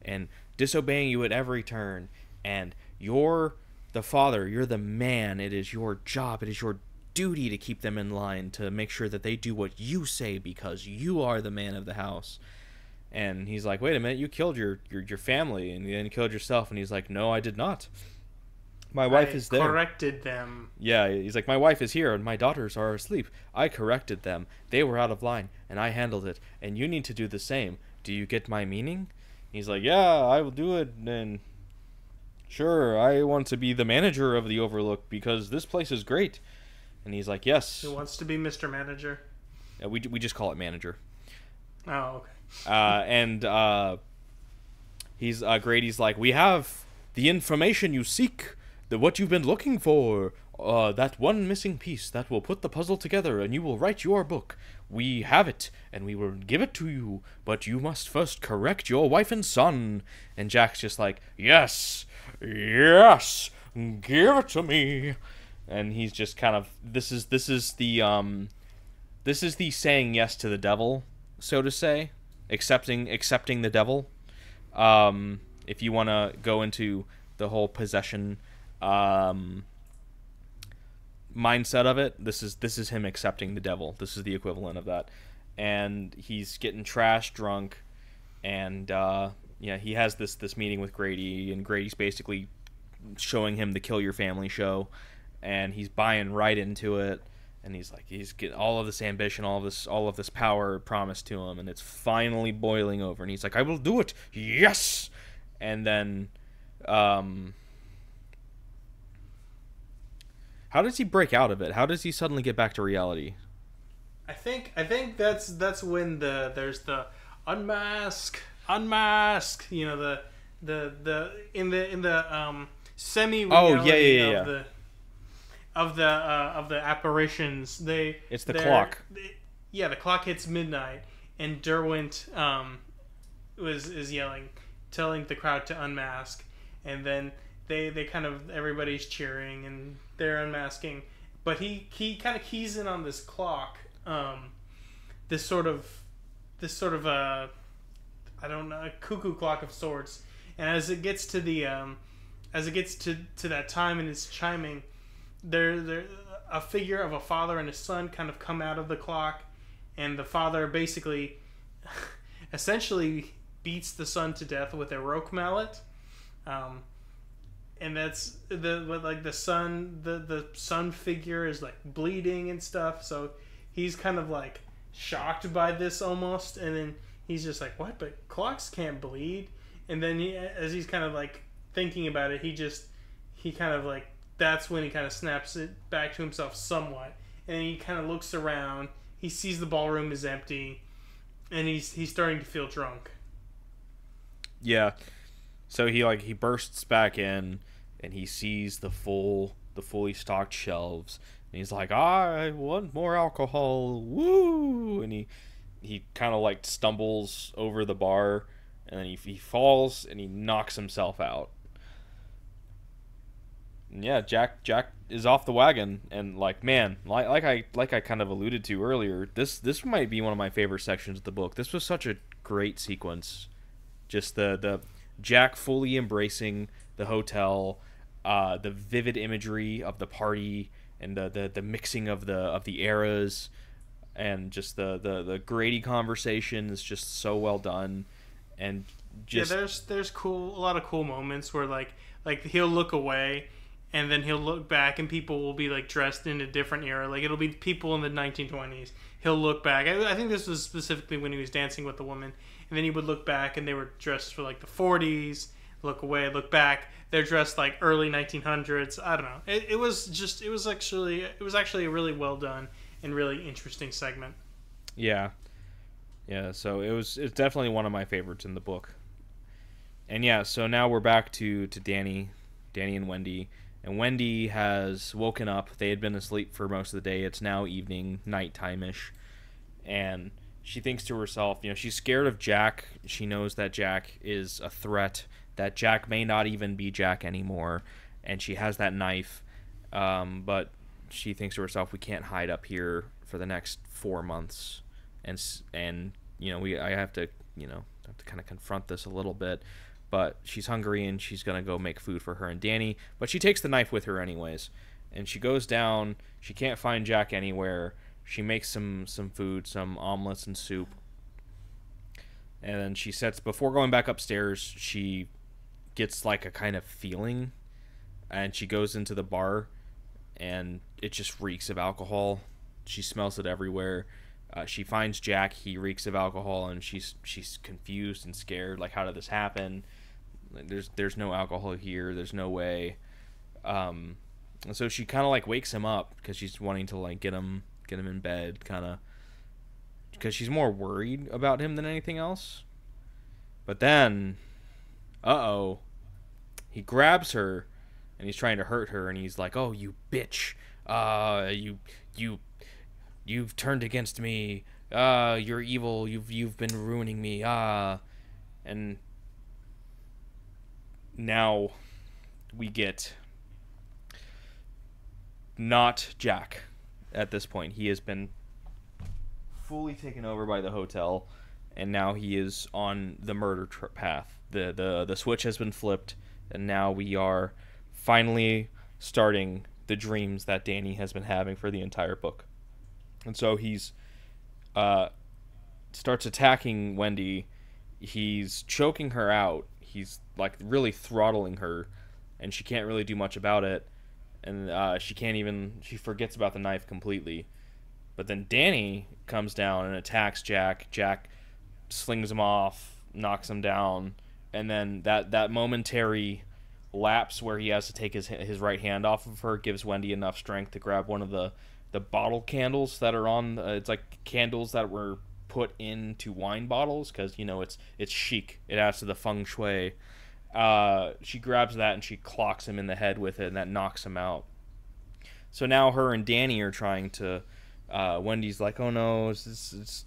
and disobeying you at every turn. And you're the father. You're the man. It is your job. It is your duty to keep them in line, to make sure that they do what you say because you are the man of the house. And he's like, wait a minute, you killed your family and then killed yourself. And he's like, no, I did not. My wife is there. Corrected them. Yeah, he's like, my wife is here and my daughters are asleep. I corrected them. They were out of line and I handled it. And you need to do the same. Do you get my meaning? He's like, yeah, I will do it. And sure, I want to be the manager of the Overlook because this place is great. And he's like, yes. Who wants to be Mr. Manager? We just call it manager. Oh, okay. He's Grady's like, we have the information you seek, what you've been looking for, that one missing piece that will put the puzzle together and you will write your book. We have it and we will give it to you, but you must first correct your wife and son. And Jack's just like, yes, give it to me. And he's just kind of, this is the saying yes to the devil, so to say. Accepting the devil. If you want to go into the whole possession mindset of it, this is him accepting the devil. This is the equivalent of that. And he's getting trash drunk, and he has this meeting with Grady, and Grady's basically showing him the Kill Your Family show, and he's buying right into it. And he's getting all of this ambition, all of this power promised to him, and it's finally boiling over. And he's like, I will do it, yes. And then, how does he break out of it? How does he suddenly get back to reality? I think that's when there's the unmask. You know, the in the semi reality of the apparitions. It's the clock. The clock hits midnight, and Derwent is yelling, telling the crowd to unmask, and then they kind of, everybody's cheering and they're unmasking, but he kind of keys in on this clock, this sort of I don't know, a cuckoo clock of sorts, and as it gets to that time and it's chiming, there a figure of a father and a son kind of come out of the clock, and the father basically essentially beats the son to death with a roque mallet, and that's the son figure is like bleeding and stuff, so he's kind of like shocked by this almost, and then he's just like, what, but clocks can't bleed? And then as he's kind of like thinking about it, he kind of like, that's when he kind of snaps it back to himself somewhat, and he kind of looks around. He sees the ballroom is empty, and he's starting to feel drunk. Yeah, so he bursts back in, and he sees the fully stocked shelves, and he's like, I want more alcohol, woo! And he kind of like stumbles over the bar, and then he falls and he knocks himself out. Yeah, Jack is off the wagon, and like I kind of alluded to earlier, this might be one of my favorite sections of the book. This was such a great sequence, just the Jack fully embracing the hotel, the vivid imagery of the party, and the mixing of the eras, and just the Grady conversation is just so well done, and just there's a lot of cool moments where like he'll look away, and then he'll look back, and people will be like dressed in a different era. Like it'll be people in the 1920s. He'll look back. I think this was specifically when he was dancing with the woman. And then he would look back, and they were dressed for like the 40s. Look away, look back. They're dressed like early 1900s. I don't know. It was actually a really well done and really interesting segment. Yeah. So it's definitely one of my favorites in the book. And yeah, so now we're back to Danny and Wendy. And Wendy has woken up. They had been asleep for most of the day. It's now evening, nighttime-ish. And she thinks to herself, she's scared of Jack. She knows that Jack is a threat, that Jack may not even be Jack anymore. and she has that knife, but she thinks to herself, we can't hide up here for the next 4 months, and I have to kind of confront this a little bit. But she's hungry, and she's gonna go make food for her and Danny. But she takes the knife with her anyways, and she goes down. She can't find Jack anywhere. She makes some food, some omelets and soup, and then before going back upstairs, she gets like a kind of feeling, and she goes into the bar, and it just reeks of alcohol. She smells it everywhere. She finds Jack. He reeks of alcohol, and she's confused and scared. Like, how did this happen? Like, there's no alcohol here. There's no way. And so she kind of like wakes him up because she's wanting to like get him in bed, kind of, because she's more worried about him than anything else. But then, he grabs her, and he's trying to hurt her, and he's like, "Oh, you bitch! You've turned against me. You're evil. You've been ruining me. And now we get not Jack at this point. He has been fully taken over by the hotel, and now he is on the murder path. The switch has been flipped, and now we are finally starting the dreams that Danny has been having for the entire book. And so he's starts attacking Wendy. He's choking her out. He's like really throttling her, and she can't really do much about it. And she forgets about the knife completely. But then Danny comes down and attacks Jack. Jack slings him off, knocks him down, and then that momentary lapse where he has to take his right hand off of her gives Wendy enough strength to grab one of the bottle candles that are on. It's like candles that were put into wine bottles because it's chic. It adds to the feng shui. She grabs that and she clocks him in the head with it, and that knocks him out. So now her and Danny are trying to. Wendy's like, "Oh no, it's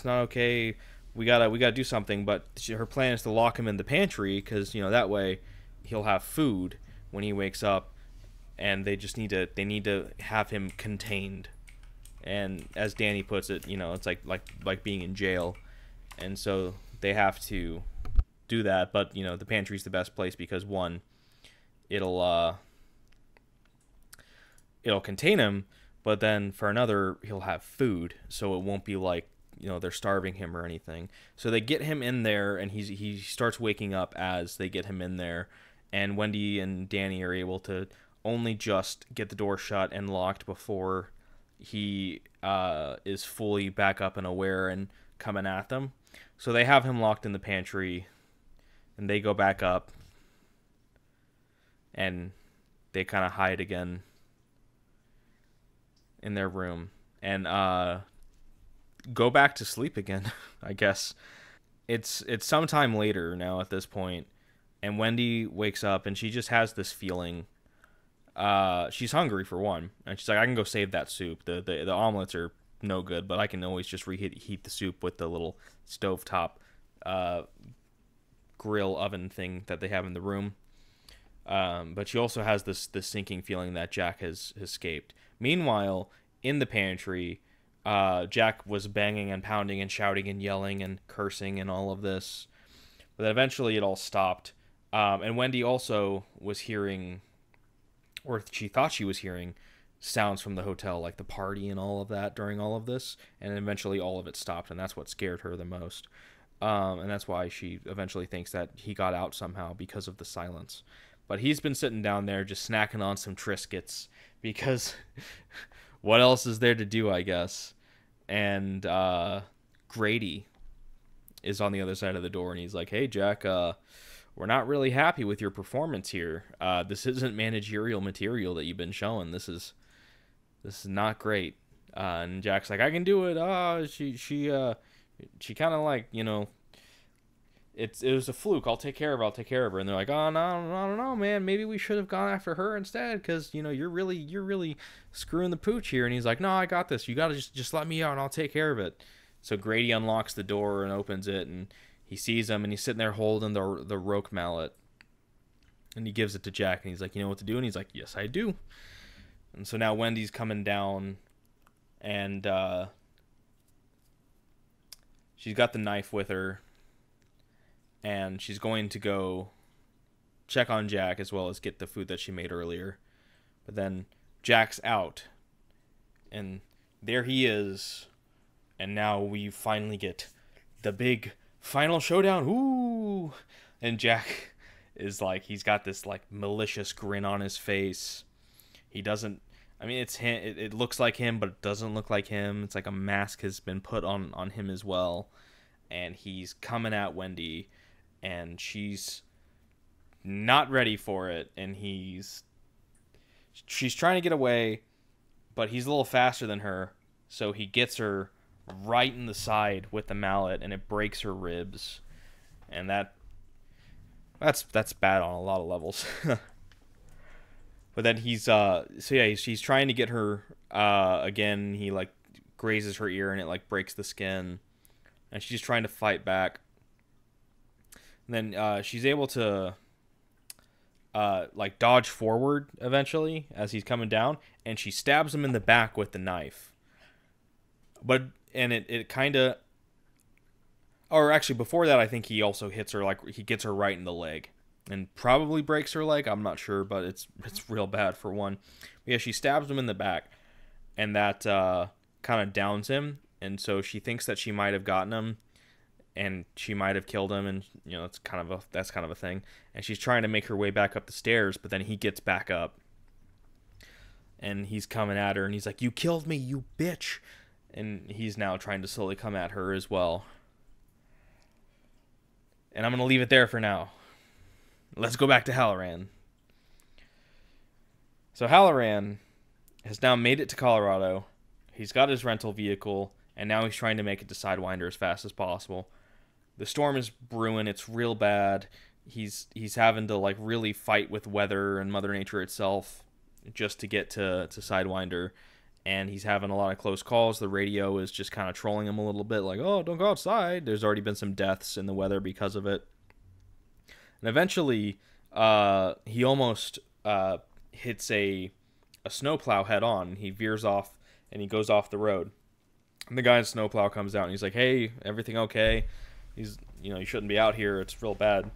not okay. We gotta do something." But her plan is to lock him in the pantry because that way he'll have food when he wakes up. And they need to have him contained, and as Danny puts it, it's like being in jail, and so they have to do that. But the pantry's the best place because one, it'll contain him, but then for another, he'll have food, so it won't be like they're starving him or anything. So they get him in there, and he starts waking up as they get him in there, and Wendy and Danny are able to only just get the door shut and locked before he is fully back up and aware and coming at them. So they have him locked in the pantry, and they go back up, and they kind of hide again in their room and go back to sleep again, I guess. It's sometime later now at this point, and Wendy wakes up, and she just has this feeling. She's hungry for one, and she's like, I can go save that soup. The omelets are no good, but I can always just reheat the soup with the little stovetop grill oven thing that they have in the room. But she also has this sinking feeling that Jack has escaped. Meanwhile, in the pantry, Jack was banging and pounding and shouting and yelling and cursing and all of this, but eventually it all stopped. And Wendy also was hearing, or she thought she was hearing, sounds from the hotel, like the party and all of that during all of this, and eventually all of it stopped, and that's what scared her the most. And that's why she eventually thinks that he got out somehow because of the silence. But he's been sitting down there just snacking on some Triscuits because what else is there to do, I guess? And Grady is on the other side of the door, and he's like, "Hey, Jack, we're not really happy with your performance here. This isn't managerial material that you've been showing. This is not great." And Jack's like, "I can do it. She kind of like, it was a fluke. I'll take care of her." And they're like, "Oh, no, I don't know, man. Maybe we should have gone after her instead because, you're really screwing the pooch here." And he's like, "No, I got this. You got to just let me out and I'll take care of it." So Grady unlocks the door and opens it, and he sees him, and he's sitting there holding the roque mallet. And he gives it to Jack, and he's like, you know what to do? And he's like, yes, I do. And so now Wendy's coming down, and she's got the knife with her, and she's going to go check on Jack as well as get the food that she made earlier. But then Jack's out, and there he is, and now we finally get the big final showdown. Ooh! And Jack is like, he's got this like malicious grin on his face. He doesn't, I mean, it's him, it looks like him, but it doesn't look like him. It's like a mask has been put on him as well. And he's coming at Wendy, and she's not ready for it, and she's trying to get away, but he's a little faster than her, so he gets her right in the side with the mallet, and it breaks her ribs, and that's bad on a lot of levels. But then he's trying to get her again. He like grazes her ear, and it like breaks the skin, and she's trying to fight back. And then she's able to like dodge forward eventually as he's coming down, and she stabs him in the back with the knife. It kind of, or actually before that, I think he also hits her, like he gets her right in the leg and probably breaks her leg. I'm not sure, but it's real bad for one. But yeah, she stabs him in the back, and that kind of downs him, and so she thinks that she might have gotten him, and she might have killed him, and you know that's kind of a thing. And she's trying to make her way back up the stairs, but then he gets back up, and he's coming at her, and he's like, "You killed me, you bitch!" And he's now trying to slowly come at her as well. And I'm gonna leave it there for now. Let's go back to Halloran. So Halloran has now made it to Colorado. He's got his rental vehicle, and now he's trying to make it to Sidewinder as fast as possible. The storm is brewing. It's real bad. He's having to like really fight with weather and Mother Nature itself just to get to Sidewinder. And he's having a lot of close calls. The radio is just kind of trolling him a little bit, like, oh, don't go outside. There's already been some deaths in the weather because of it. And eventually, he almost hits a snowplow head on. He veers off, and he goes off the road. And the guy in snowplow comes out, and he's like, hey, everything okay? You shouldn't be out here. It's real bad.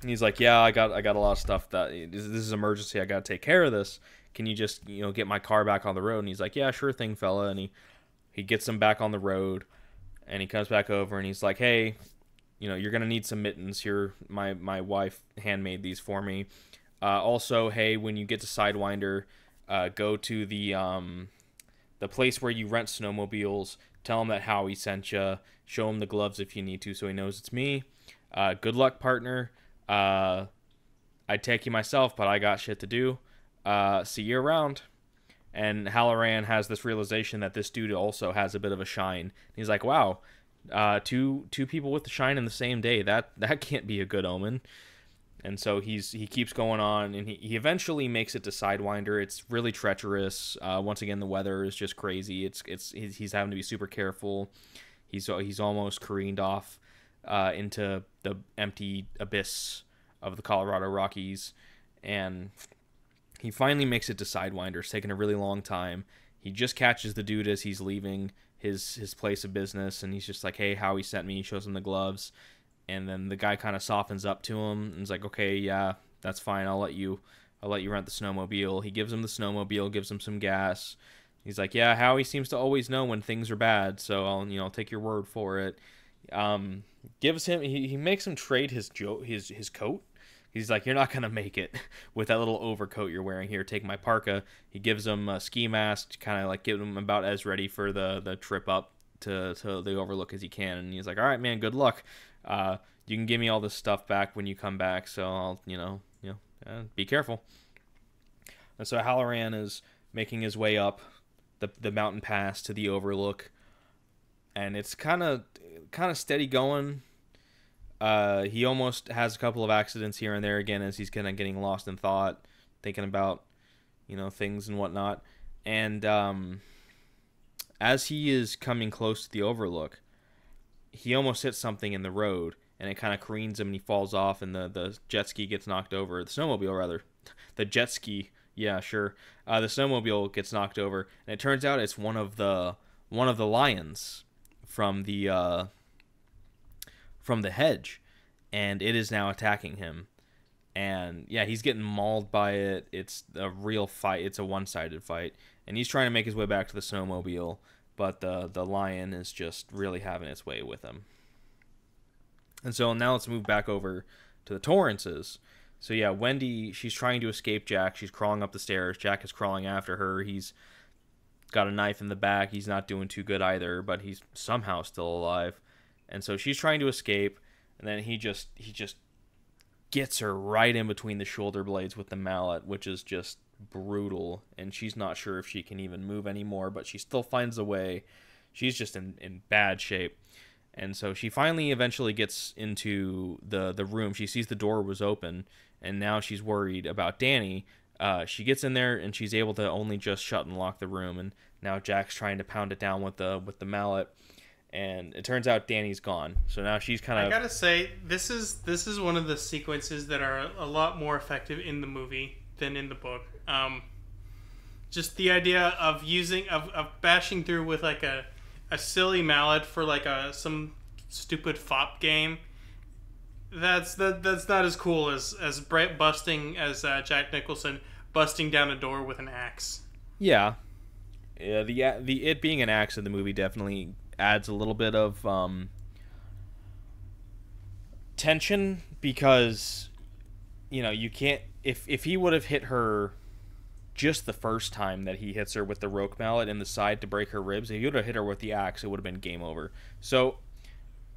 And he's like, yeah, I got a lot of stuff that this is an emergency. I got to take care of this. Can you just, get my car back on the road? And he's like, yeah, sure thing, fella. And he gets him back on the road, and he comes back over, and he's like, hey, you're going to need some mittens here. My wife handmade these for me. Also, hey, when you get to Sidewinder, go to the place where you rent snowmobiles. Tell him that Howie sent you. Show him the gloves if you need to so he knows it's me. Good luck, partner. I'd take you myself, but I got shit to do. See you around. And Halloran has this realization that this dude also has a bit of a shine. He's like, wow, two people with the shine in the same day. That can't be a good omen. And so he keeps going on, and he eventually makes it to Sidewinder. It's really treacherous. Once again, the weather is just crazy. He's having to be super careful. He's almost careened off into the empty abyss of the Colorado Rockies, and he finally makes it to Sidewinder. It's taking a really long time. He just catches the dude as he's leaving his place of business, and he's just like, hey, Howie sent me. He shows him the gloves. And then the guy kind of softens up to him and is like, okay, yeah, that's fine. I'll let you rent the snowmobile. He gives him the snowmobile, gives him some gas. He's like, yeah, Howie seems to always know when things are bad, so I'll take your word for it. He makes him trade his coat. He's like, you're not gonna make it with that little overcoat you're wearing here. Take my parka. He gives him a ski mask, kind of like give him about as ready for the trip up to the Overlook as he can. And he's like, all right, man, good luck. You can give me all this stuff back when you come back, so I'll, be careful. And so Halloran is making his way up the mountain pass to the Overlook, and it's kind of steady going. He almost has a couple of accidents here and there again as he's kind of getting lost in thought, thinking about, things and whatnot. And as he is coming close to the Overlook, he almost hits something in the road, and it kind of careens him, and he falls off, and the jet ski gets knocked over. The snowmobile, rather. The jet ski, yeah, sure. The snowmobile gets knocked over, and it turns out it's one of the lions from the hedge, and it is now attacking him. And yeah, he's getting mauled by it. It's a real fight. It's a one-sided fight, and he's trying to make his way back to the snowmobile, but the lion is just really having its way with him. And so now let's move back over to the Torrances. So yeah, Wendy, she's trying to escape Jack. She's crawling up the stairs. Jack is crawling after her. He's got a knife in the back. He's not doing too good either, but he's somehow still alive. And so she's trying to escape, and then he just gets her right in between the shoulder blades with the mallet, which is just brutal. And she's not sure if she can even move anymore, but she still finds a way. She's just in bad shape. And so she finally eventually gets into the room. She sees the door was open, and now she's worried about Danny. She gets in there, and she's able to only just shut and lock the room. And now Jack's trying to pound it down with the mallet. And it turns out Danny's gone. So now she's kind of... I gotta say, this is one of the sequences that are a lot more effective in the movie than in the book. Just the idea of bashing through with like a silly mallet for like some stupid fop game. That's not as cool as Jack Nicholson busting down a door with an axe. Yeah. The it being an axe in the movie definitely adds a little bit of tension, because you can't, if he would have hit her just the first time that he hits her with the roque mallet in the side to break her ribs, if he would have hit her with the axe, it would have been game over. So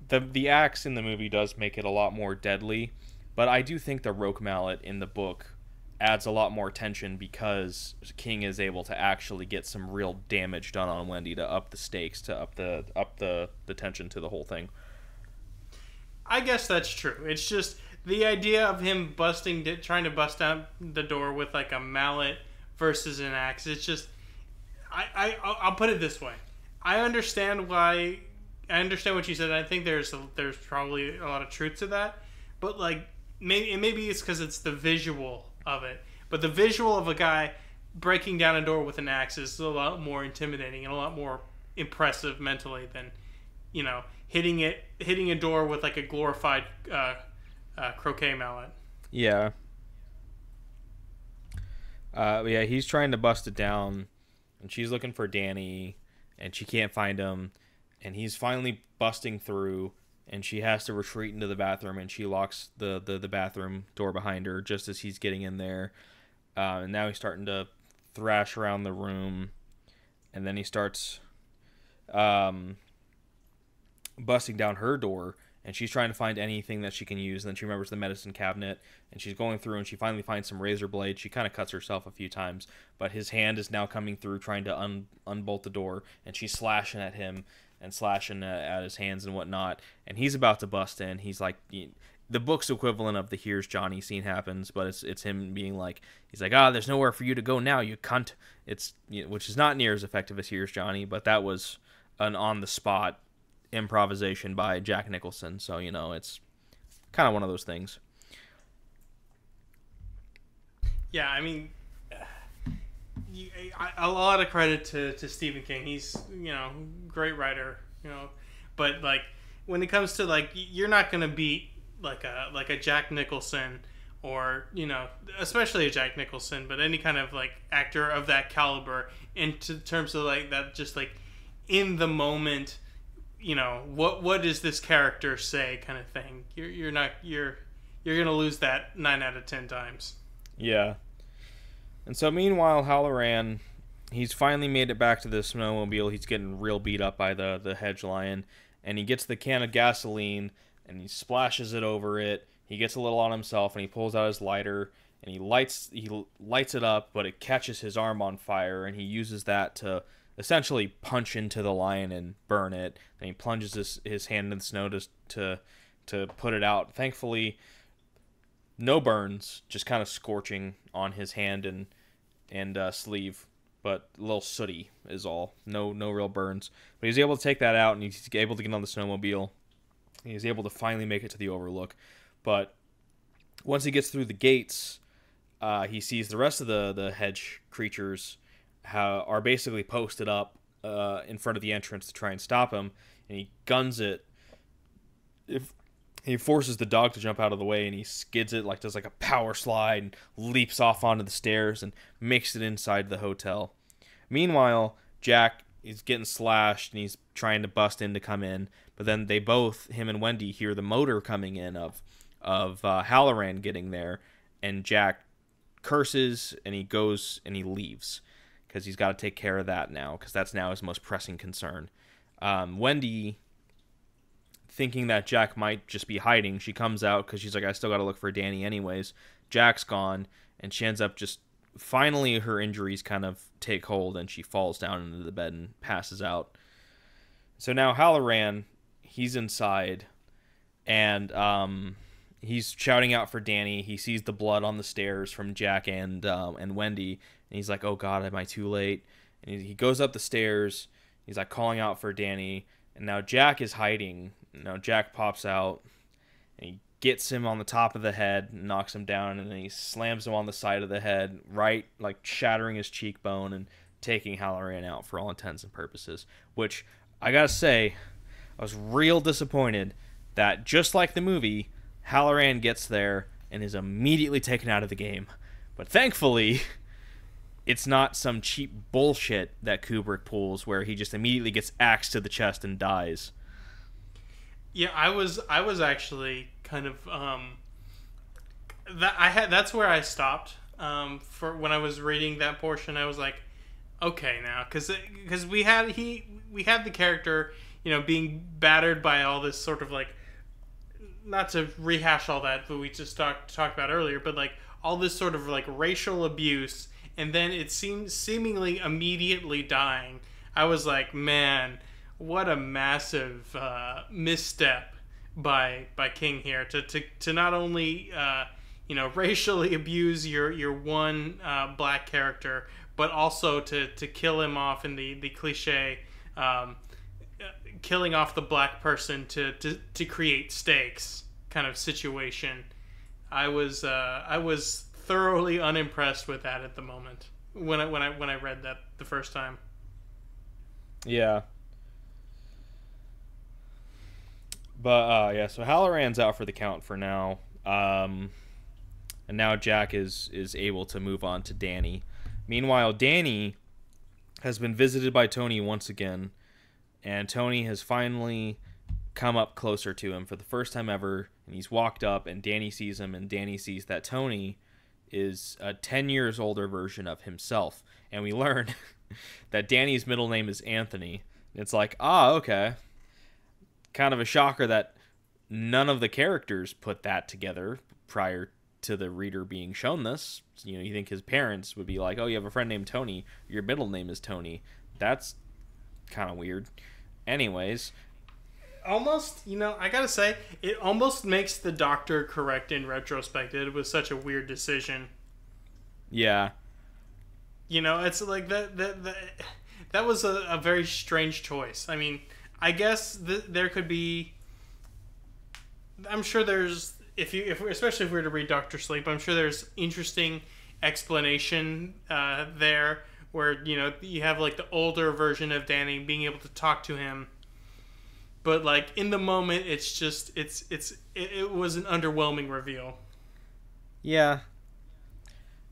the axe in the movie does make it a lot more deadly, but I do think the roque mallet in the book adds a lot more tension, because King is able to actually get some real damage done on Wendy to up the stakes, to up the tension to the whole thing. I guess that's true. It's just the idea of him trying to bust out the door with like a mallet versus an axe. It's just, I'll put it this way. I understand what you said. I think there's probably a lot of truth to that, but like maybe it's because it's the visual of it. But the visual of a guy breaking down a door with an axe is a lot more intimidating and a lot more impressive mentally than, hitting a door with like a glorified croquet mallet. Yeah. Yeah, he's trying to bust it down, and she's looking for Danny, and she can't find him, and he's finally busting through, and she has to retreat into the bathroom, and she locks the bathroom door behind her just as he's getting in there. And now he's starting to thrash around the room, and then he starts busting down her door, and she's trying to find anything that she can use. And then she remembers the medicine cabinet, and she's going through, and she finally finds some razor blades. She kind of cuts herself a few times, but his hand is now coming through trying to unbolt the door, and she's slashing at him and slashing at his hands and whatnot, and he's about to bust in. He's like, the book's equivalent of the "Here's Johnny" scene happens, but it's him being like, he's like, there's nowhere for you to go now, you cunt. It's, which is not near as effective as "Here's Johnny," but that was an on-the-spot improvisation by Jack Nicholson, so it's kind of one of those things. Yeah, I mean, a lot of credit to Stephen King. He's great writer, but like when it comes to like, you're not gonna beat like a Jack Nicholson, or especially a Jack Nicholson, but any kind of like actor of that caliber in terms of like that, just like in the moment, what does this character say kind of thing. You're gonna lose that 9 out of 10 times. Yeah. And so meanwhile, Halloran, he's finally made it back to the snowmobile. He's getting real beat up by the hedge lion, and he gets the can of gasoline and he splashes it over it. He gets a little on himself, and he pulls out his lighter and he lights it up, but it catches his arm on fire, and he uses that to essentially punch into the lion and burn it. And he plunges his hand in the snow to put it out. Thankfully, no burns, just kind of scorching on his hand and sleeve, but a little sooty is all. No real burns. But he's able to take that out, and he's able to get on the snowmobile. He's able to finally make it to the Overlook. But once he gets through the gates, he sees the rest of the hedge creatures are basically posted up in front of the entrance to try and stop him. And he guns it. He forces the dog to jump out of the way, and he skids it, does a power slide, and leaps off onto the stairs and makes it inside the hotel. Meanwhile, Jack is getting slashed, and he's trying to bust in to come in. But then they both, him and Wendy, hear the motor coming in of Halloran getting there, and Jack curses, and he goes and he leaves because he's got to take care of that now, because that's now his most pressing concern. Wendy, thinking that Jack might just be hiding, she comes out because she's like, I still got to look for Danny anyways. Jack's gone, and she ends up just, finally her injuries kind of take hold, and she falls down into the bed and passes out. So now Halloran, he's inside, and he's shouting out for Danny. He sees the blood on the stairs from Jack and Wendy, and he's like, oh God, am I too late? And he goes up the stairs, he's like calling out for Danny, and now Jack is hiding. Now Jack pops out, and he gets him on the top of the head, and knocks him down, and then he slams him on the side of the head, right, shattering his cheekbone and taking Halloran out for all intents and purposes. Which, I gotta say, I was real disappointed that, just like the movie, Halloran gets there and is immediately taken out of the game. But thankfully, it's not some cheap bullshit that Kubrick pulls where he just immediately gets axed to the chest and dies. Yeah, I was actually kind of that's where I stopped for when I was reading that portion. I was like, okay, now because we had the character, being battered by all this sort of not to rehash all that, but we just talked about earlier, but all this sort of racial abuse, and then it seemed seemingly immediately dying. I was like, man, what a massive misstep by King here to not only racially abuse your one black character, but also to kill him off in the cliche killing off the black person to create stakes kind of situation. I was thoroughly unimpressed with that at the moment when I read that the first time. Yeah. But so Halloran's out for the count for now. And now Jack is able to move on to Danny. Meanwhile, Danny has been visited by Tony once again, and Tony has finally come up closer to him for the first time ever, and he's walked up, and Danny sees him, and Danny sees that Tony is a 10 years older version of himself. And we learn that Danny's middle name is Anthony. It's like, okay. Kind of a shocker that none of the characters put that together prior to the reader being shown this. You think his parents would be like, oh, you have a friend named Tony, your middle name is Tony. That's kind of weird. Anyways, almost, I gotta say, it almost makes the Doctor correct in retrospect. It was such a weird decision. Yeah. It's like that was a very strange choice. I mean, I guess there could be. I'm sure there's especially if we were to read Doctor Sleep, I'm sure there's interesting explanation there where you have the older version of Danny being able to talk to him, but in the moment it was an underwhelming reveal. Yeah.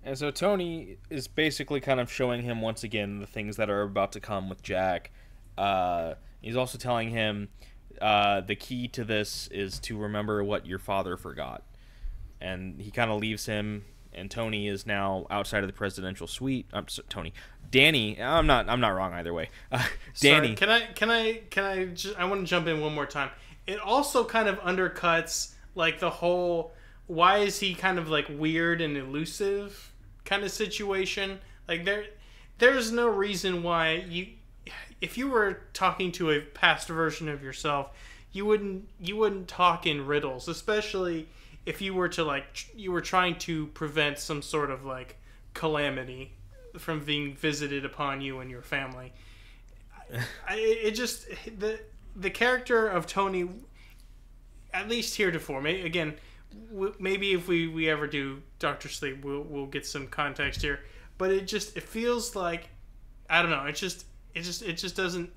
And so Tony is basically kind of showing him once again the things that are about to come with Jack. He's also telling him the key to this is to remember what your father forgot. And he kind of leaves him, and Tony is now outside of the presidential suite. Danny. I'm not wrong either way. Danny. Sorry, I want to jump in one more time. It also kind of undercuts the whole why is he kind of weird and elusive kind of situation. There's no reason why if you were talking to a past version of yourself, you wouldn't talk in riddles, especially if you were to you were trying to prevent some sort of calamity from being visited upon you and your family. The character of Tony, at least heretofore. Again, maybe if we ever do Doctor Sleep, we'll get some context here. But it feels like, I don't know. It just doesn't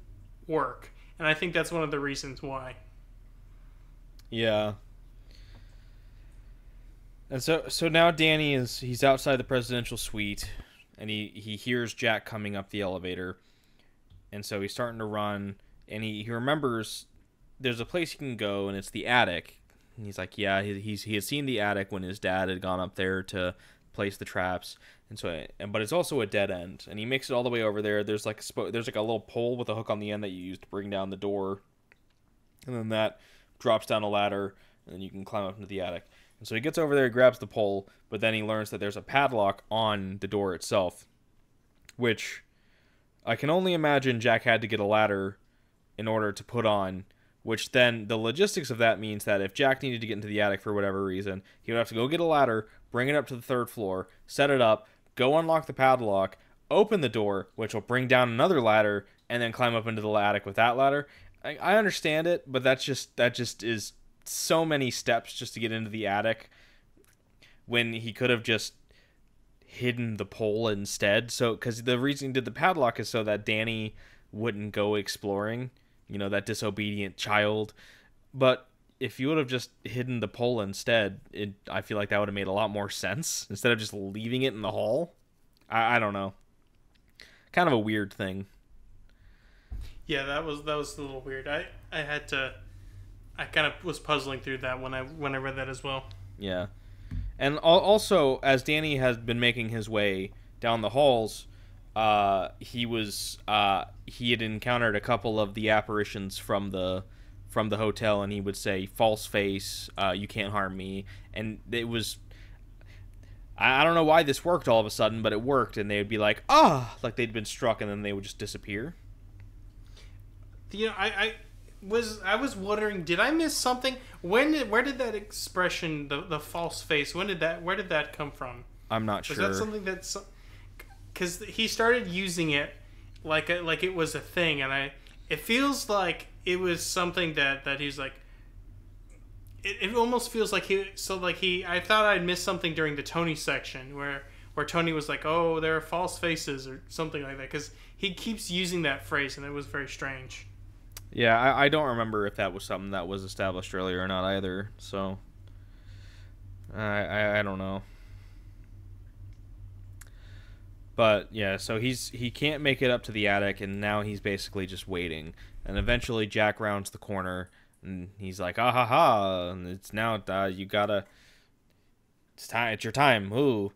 work, and I think that's one of the reasons why. Yeah. And so now Danny he's outside the presidential suite, and he hears Jack coming up the elevator, and so he's starting to run, and he remembers there's a place he can go, and it's the attic. And he's like, yeah, he had seen the attic when his dad had gone up there to place the traps, but it's also a dead end, and he makes it all the way over there. There's like a little pole with a hook on the end that you use to bring down the door, and then that drops down a ladder, and then you can climb up into the attic. And so he gets over there, grabs the pole, but then he learns that there's a padlock on the door itself, which I can only imagine Jack had to get a ladder in order to put on, which then the logistics of that means that if Jack needed to get into the attic for whatever reason, he would have to go get a ladder, bring it up to the 3rd floor, set it up, go unlock the padlock, open the door, which will bring down another ladder, and then climb up into the attic with that ladder. I understand it, but that just is so many steps just to get into the attic when he could have just hidden the pole instead. So, because the reason he did the padlock is so that Danny wouldn't go exploring, that disobedient child. But if you would have just hidden the pole instead, I feel like that would have made a lot more sense instead of just leaving it in the hall. I don't know. Kind of a weird thing. Yeah, that was a little weird. I kind of was puzzling through that when I read that as well. Yeah. And also, as Danny has been making his way down the halls, he had encountered a couple of the apparitions from the hotel, and he would say, "False face, you can't harm me." And it was, I don't know why this worked all of a sudden, but it worked, and they would be like, like they'd been struck, and then they would just disappear. I was wondering, did I miss something? Where did that expression, the false face, where did that come from? I'm not sure. Was that something that's, because he started using it like it was a thing, and it feels like it was something that he's like, it almost feels like I thought I'd missed something during the Tony section where Tony was like, oh, there are false faces or something like that, because he keeps using that phrase, and it was very strange. Yeah, I don't remember if that was something that was established earlier or not either, so I don't know. But yeah, so he can't make it up to the attic, and now he's basically just waiting. And eventually Jack rounds the corner, and he's like, ah ha ha, and it's now it's your time, ooh.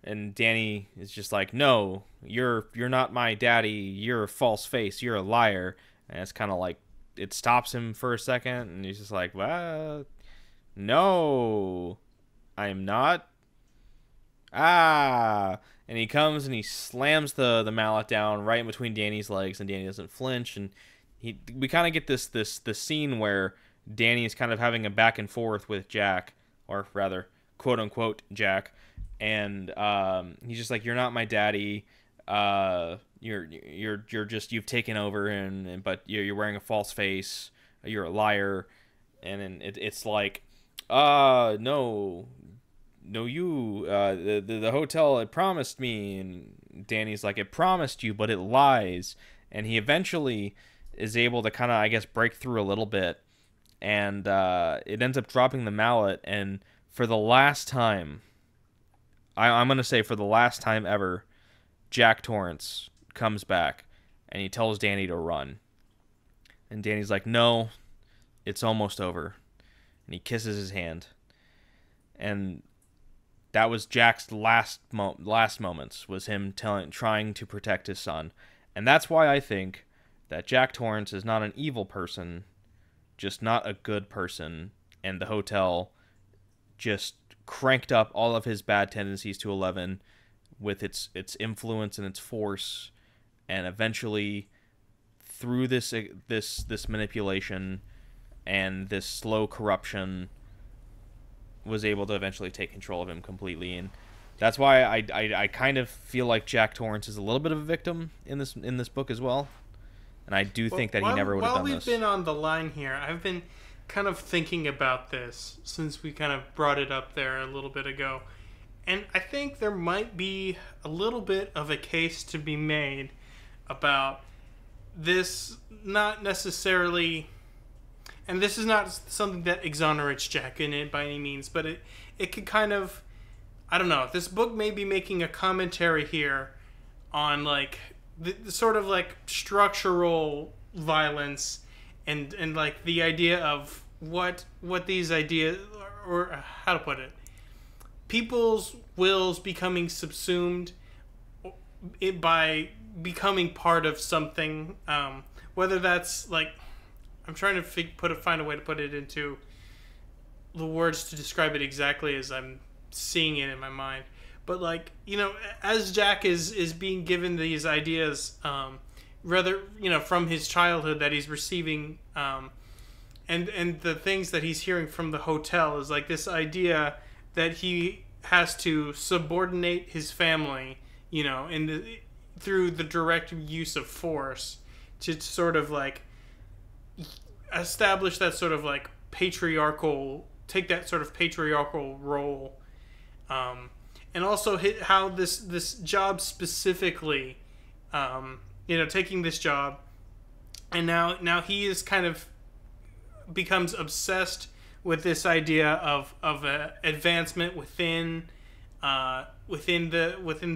And Danny is just like, no, you're not my daddy, you're a false face, you're a liar. And it's kind of like, it stops him for a second, and he's just like, well, no, I'm not. And he comes and he slams the mallet down right in between Danny's legs, and Danny doesn't flinch. And we kind of get this scene where Danny is kind of having a back and forth with Jack, or rather, quote unquote, Jack. And he's just like, you're not my daddy. You've taken over, but you're wearing a false face. You're a liar. And it's like, no, you, the hotel had promised me. And Danny's like, it promised you, but it lies. And he eventually is able to kind of, I guess, break through a little bit. And it ends up dropping the mallet. And for the last time, I'm going to say for the last time ever, Jack Torrance comes back, and he tells Danny to run. And Danny's like, no, it's almost over. And he kisses his hand. And that was Jack's last moments, was him trying to protect his son. And that's why I think that Jack Torrance is not an evil person, just not a good person, and the hotel just cranked up all of his bad tendencies to 11 with its influence and its force, and eventually through this manipulation and this slow corruption was able to eventually take control of him completely. And that's why I kind of feel like Jack Torrance is a little bit of a victim in this book as well. And I do think that he never would have done this. While we've been on the line here, kind of thinking about this since we kind of brought it up there a little bit ago. And I think there might be a little bit of a case to be made about this not necessarily, and this is not something that exonerates Jack in it by any means, but it could kind of, I don't know, this book may be making a commentary here on like the sort of like structural violence and like the idea of what these ideas, or how to put it, people's wills becoming subsumed by becoming part of something, whether that's like, I'm trying to find a way to put it into the words to describe it exactly as I'm seeing it in my mind. But like, you know, as Jack is being given these ideas, rather, you know, from his childhood that he's receiving, and the things that he's hearing from the hotel is like this idea that he has to subordinate his family, you know, through the direct use of force to sort of like establish that sort of like take that sort of patriarchal role, and also how this job specifically, you know, taking this job, and now he is kind of becomes obsessed with this idea of advancement within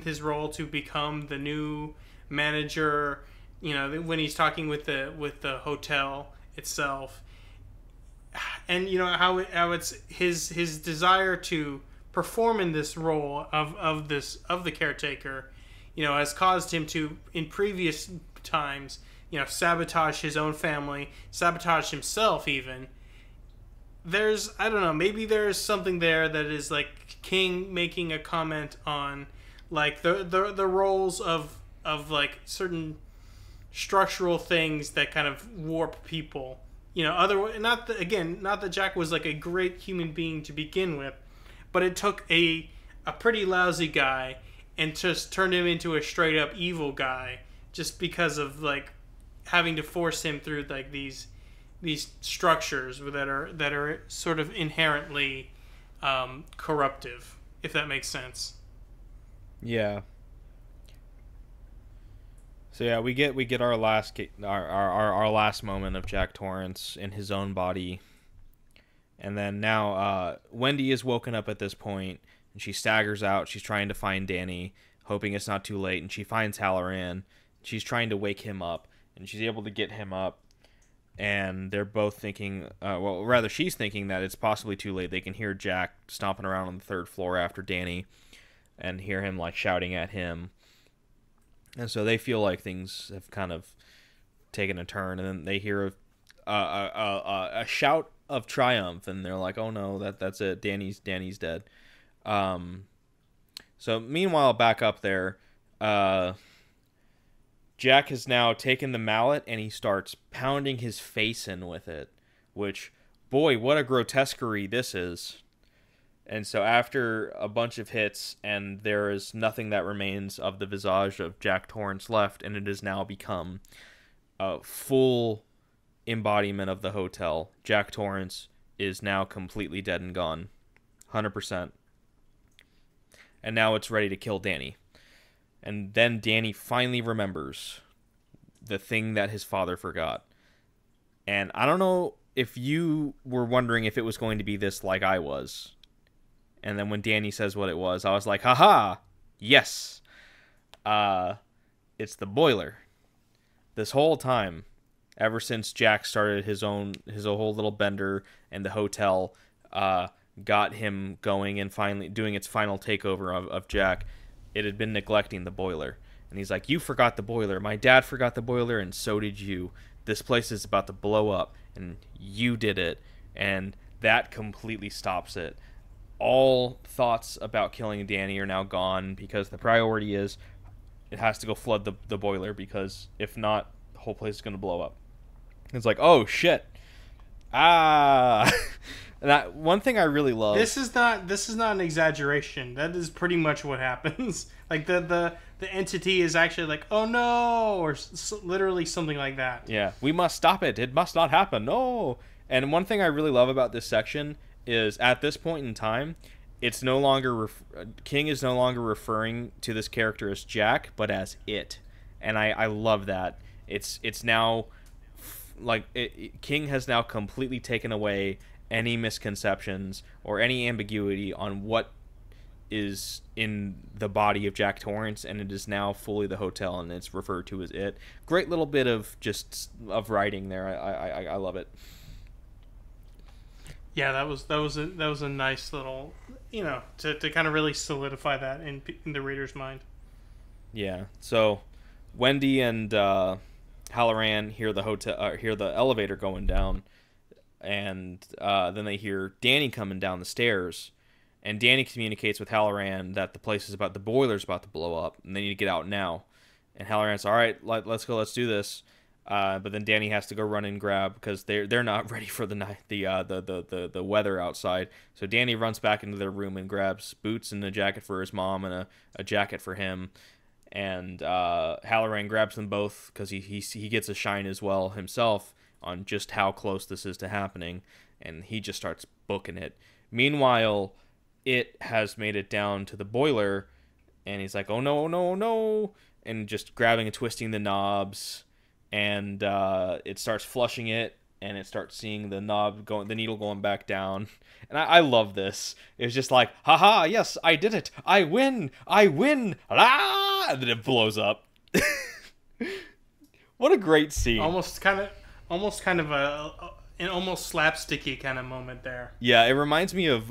his role to become the new manager. You know, when he's talking with the hotel itself, and you know how it's his desire to perform in this role of the caretaker, you know, has caused him to, in previous times, you know, sabotage his own family, sabotage himself even. There's, I don't know, maybe there's something there that is like King making a comment on like the roles of like certain structural things that kind of warp people. You know, not that Jack was like a great human being to begin with, but it took a pretty lousy guy and just turned him into a straight up evil guy just because of like having to force him through like these structures that are sort of inherently corruptive, if that makes sense. Yeah. So yeah, we get our last moment of Jack Torrance in his own body, and then now Wendy is woken up at this point, and she staggers out. She's trying to find Danny, hoping it's not too late, and she finds Halloran. She's trying to wake him up, and she's able to get him up. And they're both thinking, well, rather she's thinking that it's possibly too late. They can hear Jack stomping around on the third floor after Danny, and hear him like shouting at him. And so they feel like things have kind of taken a turn, and then they hear a shout of triumph, and they're like, "Oh no, that's it. Danny's dead." So meanwhile, back up there, Jack has now taken the mallet and he starts pounding his face in with it. Which, boy, what a grotesquerie this is. And so after a bunch of hits, and there is nothing that remains of the visage of Jack Torrance left, and it has now become a full embodiment of the hotel. Jack Torrance is now completely dead and gone. 100%. And now it's ready to kill Danny. And then Danny finally remembers the thing that his father forgot. And I don't know if you were wondering if it was going to be this like I was. And then when Danny says what it was, I was like, haha, yes. It's the boiler. This whole time, ever since Jack started his whole little bender, and the hotel got him going and finally doing its final takeover of Jack, it had been neglecting the boiler. And he's like, you forgot the boiler. My dad forgot the boiler, and so did you. This place is about to blow up, and you did it. And that completely stops it. All thoughts about killing Danny are now gone, because the priority is it has to go flood the boiler, because if not, the whole place is going to blow up. It's like, oh shit. That one thing I really love. This is not an exaggeration. That is pretty much what happens. Like the entity is actually like, oh no, or literally something like that. Yeah, we must stop it. It must not happen. No. And one thing I really love about this section is at this point in time, it's no longer King is no longer referring to this character as Jack, but as it, and I love that. It's now King has now completely taken away any misconceptions or any ambiguity on what is in the body of Jack Torrance, and it is now fully the hotel, and it's referred to as it. Great little bit of writing there. I love it. Yeah, that was a nice little, to kind of really solidify that in the reader's mind. Yeah. So Wendy and Halloran hear the elevator going down, and then they hear Danny coming down the stairs, and Danny communicates with Halloran that the boiler's about to blow up, and they need to get out now. And Halloran's all right, let's go, let's do this. But then Danny has to go run and grab because they're not ready for the night, the weather outside. So Danny runs back into their room and grabs boots and a jacket for his mom and a jacket for him. And Halloran grabs them both because he gets a shine as well himself on just how close this is to happening, and he just starts booking it. Meanwhile, it has made it down to the boiler, and he's like, oh no, oh no, oh no, and just grabbing and twisting the knobs, and it starts flushing it, and it starts seeing the needle going back down. And I love this. It's just like, haha, yes, I did it. I win. Ah! And then it blows up. What a great scene. Almost kind of an almost slapsticky kind of moment there. Yeah, it reminds me of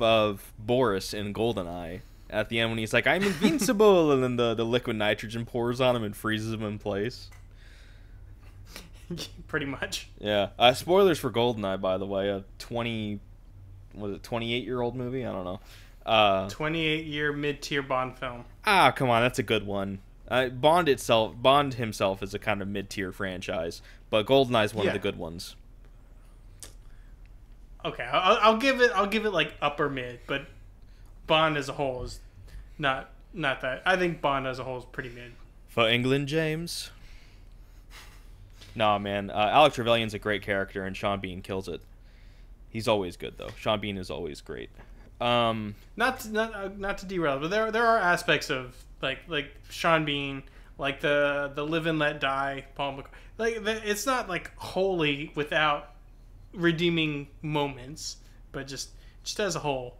Boris in GoldenEye at the end when he's like, I'm invincible, and then the liquid nitrogen pours on him and freezes him in place. Pretty much. Yeah. Spoilers for GoldenEye, by the way. A 28-year-old movie? I don't know. 28-year mid-tier Bond film. Ah, come on, that's a good one. Bond himself is a kind of mid-tier franchise, but GoldenEye is one of the good ones. Okay, I'll give it like upper mid, but Bond as a whole is not that. I think Bond as a whole is pretty mid. For England, James. Nah, man. Alec Trevelyan's a great character, and Sean Bean kills it. He's always good, though. Sean Bean is always great. Not to derail, but there are aspects of like Sean Bean, like the Live and Let Die, Paul McCartney. It's not like wholly without redeeming moments, but just as a whole.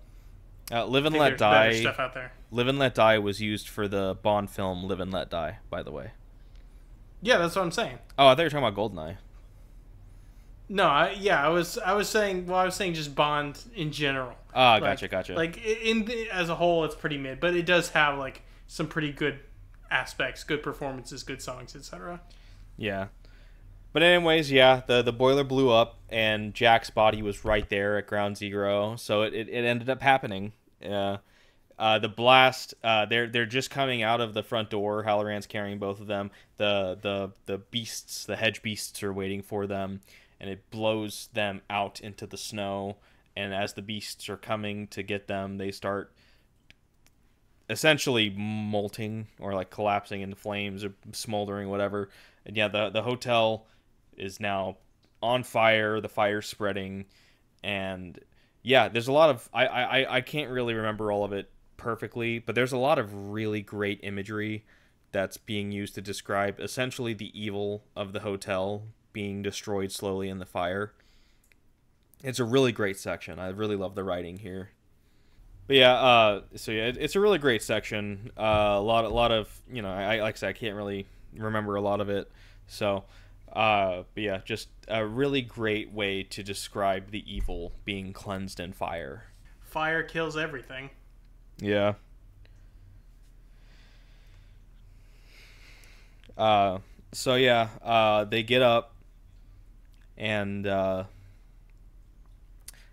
Live and Let Die. Better stuff out there. Live and Let Die was used for the Bond film Live and Let Die, by the way. Yeah, that's what I'm saying. Oh, I thought you were talking about GoldenEye. No, I was saying just Bond in general. Ah, gotcha. Like as a whole, it's pretty mid, but it does have like some pretty good aspects, good performances, good songs, etc. Yeah, but anyways, yeah, the boiler blew up, and Jack's body was right there at Ground Zero, so it ended up happening. The blast, they're just coming out of the front door. Halloran's carrying both of them. The beasts, the hedge beasts, are waiting for them, and it blows them out into the snow. And as the beasts are coming to get them, they start essentially molting or like collapsing into flames or smoldering, whatever. And yeah, the hotel is now on fire. The fire's spreading, and yeah, there's a lot of I can't really remember all of it perfectly, but there's a lot of really great imagery that's being used to describe essentially the evil of the hotel being destroyed slowly in the fire. It's a really great section. I really love the writing here. But yeah, it's a really great section. A lot of I like I said, I can't really remember a lot of it. So, but yeah, just a really great way to describe the evil being cleansed in fire. Fire kills everything. Yeah. So yeah, they get up, and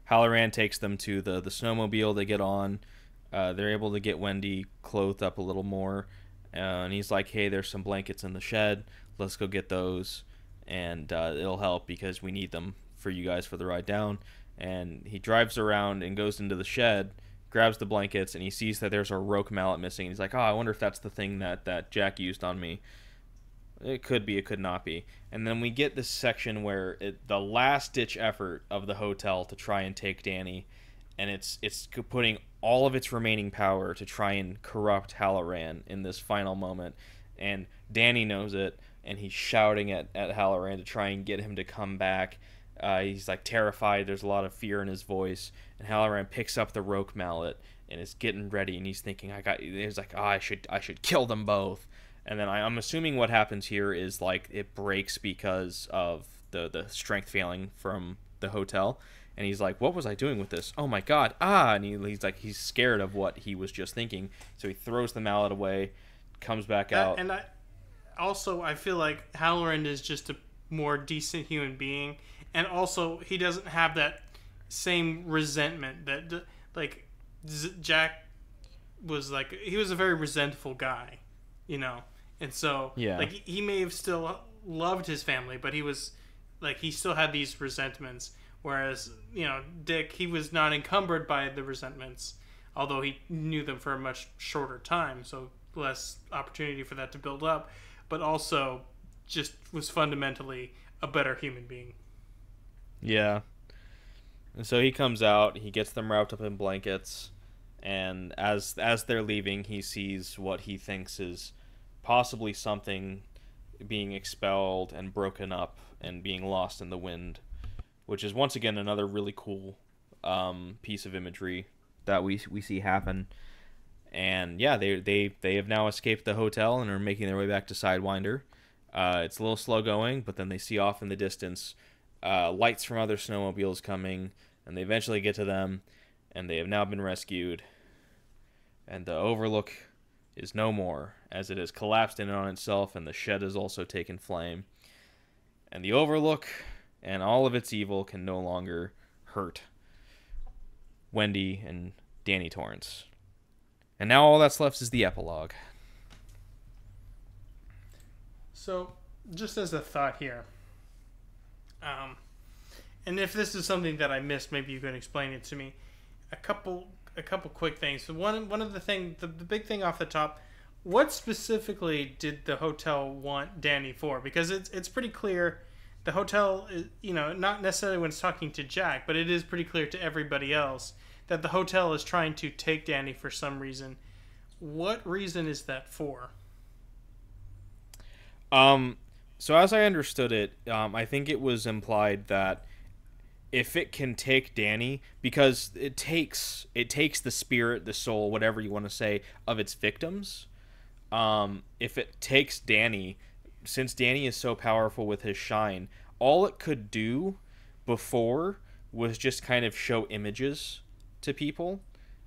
Halloran takes them to the snowmobile. They get on. They're able to get Wendy clothed up a little more, and he's like, "Hey, there's some blankets in the shed. Let's go get those, and it'll help because we need them for you guys for the ride down." And he drives around and goes into the shed, grabs the blankets, and he sees that there's a roque mallet missing. He's like, "Oh, I wonder if that's the thing that Jack used on me." It could be, it could not be. And then we get this section where the last ditch effort of the hotel to try and take Danny, and it's putting all of its remaining power to try and corrupt Halloran in this final moment. And Danny knows it, and he's shouting at Halloran to try and get him to come back. He's like terrified. There's a lot of fear in his voice, and Halloran picks up the roque mallet and is getting ready. And he's thinking, He's like, oh, I should kill them both. And then I'm assuming what happens here is like it breaks because of the strength failing from the hotel. And he's like, what was I doing with this? Oh my god, And he's scared of what he was just thinking. So he throws the mallet away, comes back out. And I feel like Halloran is just a more decent human being. And also, he doesn't have that same resentment that, like, Jack was like, he was a very resentful guy, you know? And so, yeah. like, he may have still loved his family, but he was, like, he still had these resentments. Whereas, you know, Dick, he was not encumbered by the resentments, although he knew them for a much shorter time, so less opportunity for that to build up, but also just was fundamentally a better human being. Yeah. And so he comes out, he gets them wrapped up in blankets, and as they're leaving, he sees what he thinks is possibly something being expelled and broken up and being lost in the wind, which is once again another really cool piece of imagery that we see happen. And yeah, they have now escaped the hotel and are making their way back to Sidewinder. It's a little slow going, but then they see off in the distance lights from other snowmobiles coming, and they eventually get to them, and they have now been rescued. And the Overlook is no more, as it has collapsed in on itself, and the shed has also taken flame. And the Overlook and all of its evil can no longer hurt Wendy and Danny Torrance. And now all that's left is the epilogue. So, just as a thought here, and if this is something that I missed, maybe you can explain it to me. A couple quick things. So one of the big thing off the top, what specifically did the hotel want Danny for? Because it's pretty clear. The hotel, you know, not necessarily when it's talking to Jack, but it is pretty clear to everybody else that the hotel is trying to take Danny for some reason. What reason is that for? So as I understood it, I think it was implied that if it can take Danny, because it takes the spirit, the soul, whatever you want to say, of its victims. If it takes Danny, since Danny is so powerful with his shine, all it could do before was just kind of show images to people,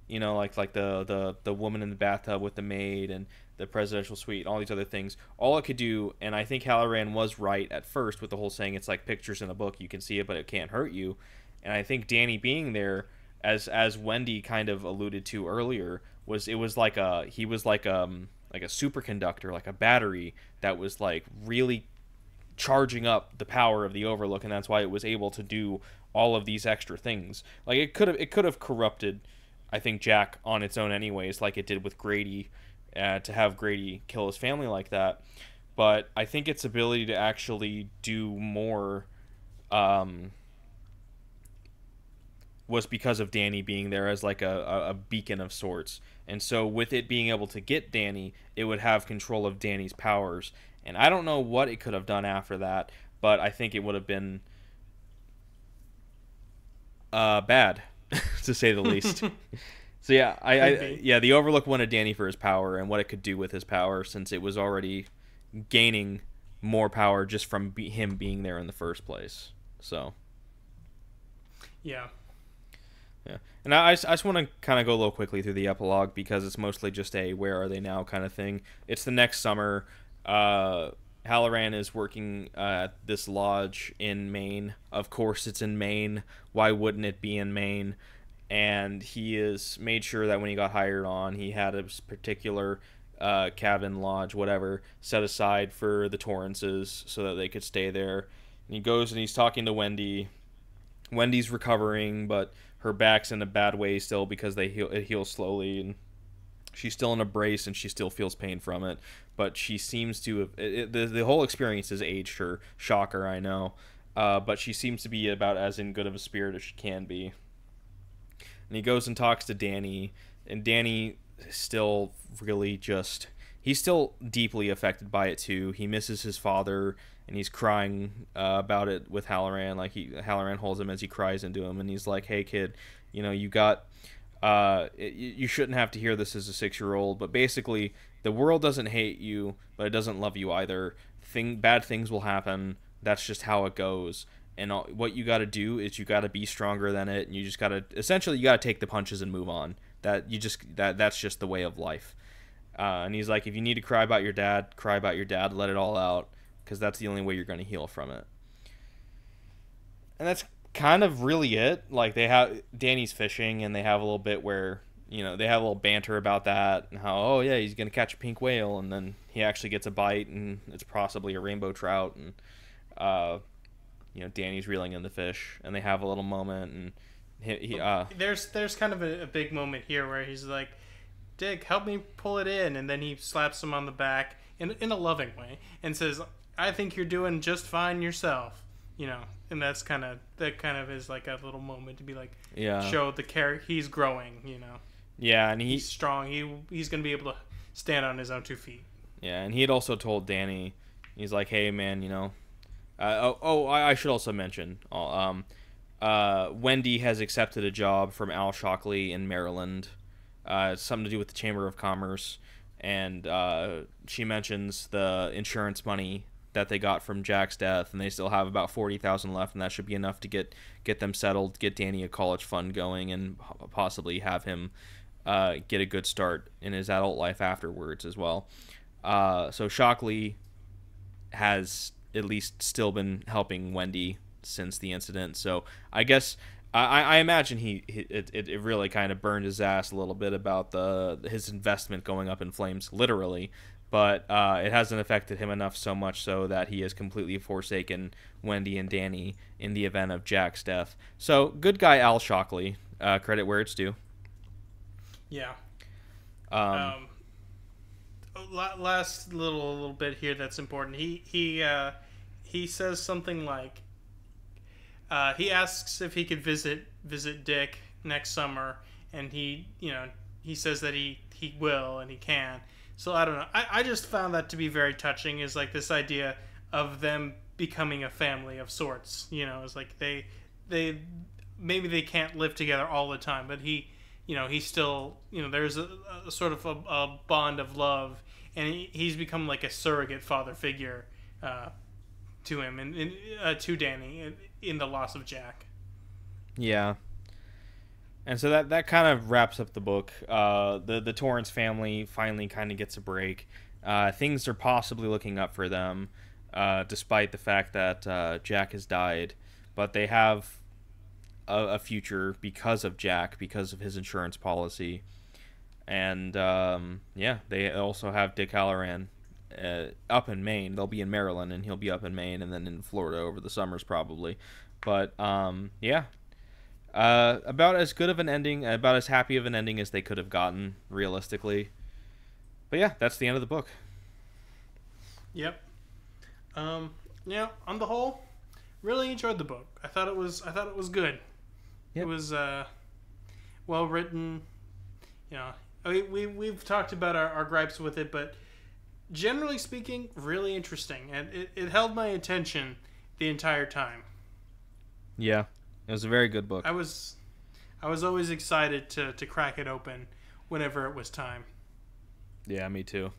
you know, like the woman in the bathtub with the maid and the presidential suite and all these other things. All it could do, and I think Halloran was right at first with the whole saying it's like pictures in a book, you can see it but it can't hurt you. And I think Danny being there, as Wendy kind of alluded to earlier, he was like a superconductor, like a battery that was like really charging up the power of the Overlook, and that's why it was able to do all of these extra things. Like it could have corrupted, I think, Jack on its own anyways, like it did with Grady, to have Grady kill his family like that. But I think its ability to actually do more was because of Danny being there as like a beacon of sorts. And so with it being able to get Danny, it would have control of Danny's powers. And I don't know what it could have done after that, but I think it would have been bad, to say the least. So yeah, the Overlook wanted Danny for his power and what it could do with his power, since it was already gaining more power just from him being there in the first place. So yeah. And I just want to kind of go a little quickly through the epilogue, because it's mostly just a where are they now kind of thing. It's the next summer. Halloran is working at this lodge in Maine. Of course it's in Maine. Why wouldn't it be in Maine? And he has made sure that when he got hired on, he had a particular cabin, lodge, whatever, set aside for the Torrances so that they could stay there. And he goes and he's talking to Wendy. Wendy's recovering, but her back's in a bad way still because it heals slowly, and She's still in a brace and she still feels pain from it, but she seems to have the whole experience has aged her. Shocker, I know, but she seems to be about as in good of a spirit as she can be. And he goes and talks to Danny, and Danny is still really just he's still deeply affected by it too. He misses his father, and he's crying about it with Halloran. Like Halloran holds him as he cries into him, and he's like, "Hey kid, you know you got." You shouldn't have to hear this as a 6-year-old, but basically the world doesn't hate you, but it doesn't love you either. Bad things will happen. That's just how it goes. And what you got to do is you got to be stronger than it, and you just got to essentially you got to take the punches and move on. That's just the way of life. And he's like, if you need to cry about your dad, cry about your dad. Let it all out, because that's the only way you're going to heal from it. And that's kind of really it. Like they have Danny's fishing, and they have a little bit where they have a little banter about that and how he's gonna catch a pink whale, and then he actually gets a bite and it's possibly a rainbow trout, and Danny's reeling in the fish, and they have a little moment, and there's kind of a big moment here where he's like, Dick, help me pull it in, and then he slaps him on the back in a loving way and says, I think you're doing just fine yourself. And that kind of is like a little moment to be like, show the character he's growing, Yeah, and he's strong. He's gonna be able to stand on his own 2 feet. Yeah, and he had also told Danny, he's like, hey man, I should also mention, Wendy has accepted a job from Al Shockley in Maryland. It's something to do with the Chamber of Commerce, and she mentions the insurance money that they got from Jack's death, and they still have about $40,000 left, and that should be enough to get them settled, get Danny a college fund going, and possibly have him get a good start in his adult life afterwards as well. So Shockley has at least still been helping Wendy since the incident. So I guess I imagine it really kind of burned his ass a little bit about his investment going up in flames, literally. But it hasn't affected him enough so much so that he has completely forsaken Wendy and Danny in the event of Jack's death. So, good guy Al Shockley. Credit where it's due. Yeah. Last little bit here that's important. He says something like, he asks if he could visit Dick next summer, and he says that he will and he can. So I don't know. I just found that to be very touching. Is like this idea of them becoming a family of sorts. It's like they maybe they can't live together all the time, but he still there's a sort of a bond of love, and he's become like a surrogate father figure to him and to Danny in the loss of Jack. Yeah. And so that kind of wraps up the book. The Torrance family finally kind of gets a break. Things are possibly looking up for them, despite the fact that Jack has died. But they have a future because of Jack, because of his insurance policy. And, they also have Dick Halloran up in Maine. They'll be in Maryland, and he'll be up in Maine, and then in Florida over the summers probably. But, about as good of an ending, about as happy of an ending as they could have gotten, realistically. But yeah, that's the end of the book. Yep. On the whole, really enjoyed the book. I thought it was good. Yep. It was well written. We've talked about our gripes with it, but generally speaking, really interesting, and it held my attention the entire time. Yeah. It was a very good book. I was always excited to crack it open whenever it was time. Yeah, me too.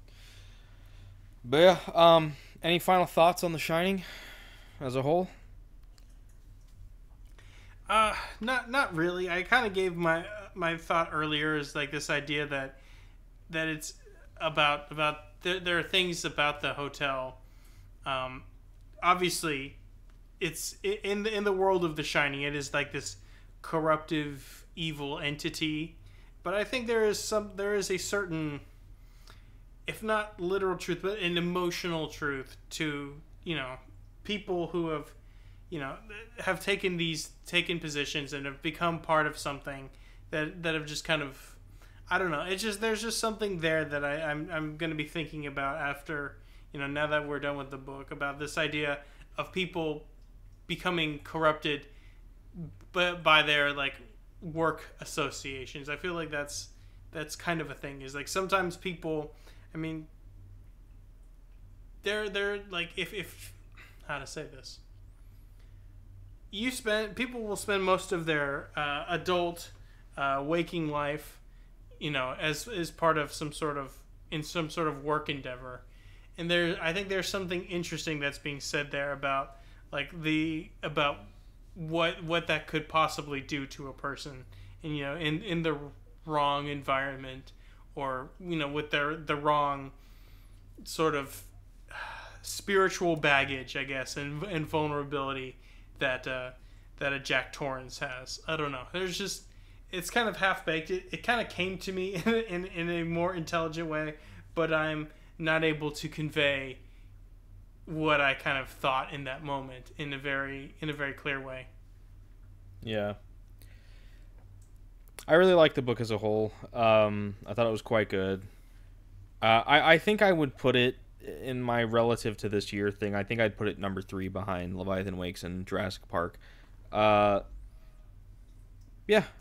But yeah, any final thoughts on The Shining as a whole? Not really. I kind of gave my thought earlier, is like this idea that it's about there are things about the hotel. Obviously, it's in the world of The Shining. It is like this corruptive, evil entity, but I think there is a certain, if not literal truth, but an emotional truth to people who have taken positions and have become part of something that have just kind of, I don't know. It's just there's just something there that I'm going to be thinking about after, now that we're done with the book, about this idea of people becoming corrupted but by their like work associations. I feel like that's kind of a thing. Is like sometimes people, I mean, they're like if how to say this. People will spend most of their adult waking life, as part of some sort of work endeavor, and I think there's something interesting that's being said there about like about what that could possibly do to a person, and in the wrong environment, or with the wrong sort of spiritual baggage, I guess, and vulnerability that a Jack Torrance has. I don't know. It's kind of half baked. It kind of came to me in a more intelligent way, but I'm not able to convey what I kind of thought in that moment in a very clear way. Yeah. I really liked the book as a whole. I thought it was quite good. I think I would put it in my relative to this year thing. I think I'd put it number 3 behind Leviathan Wakes and Jurassic Park. Yeah,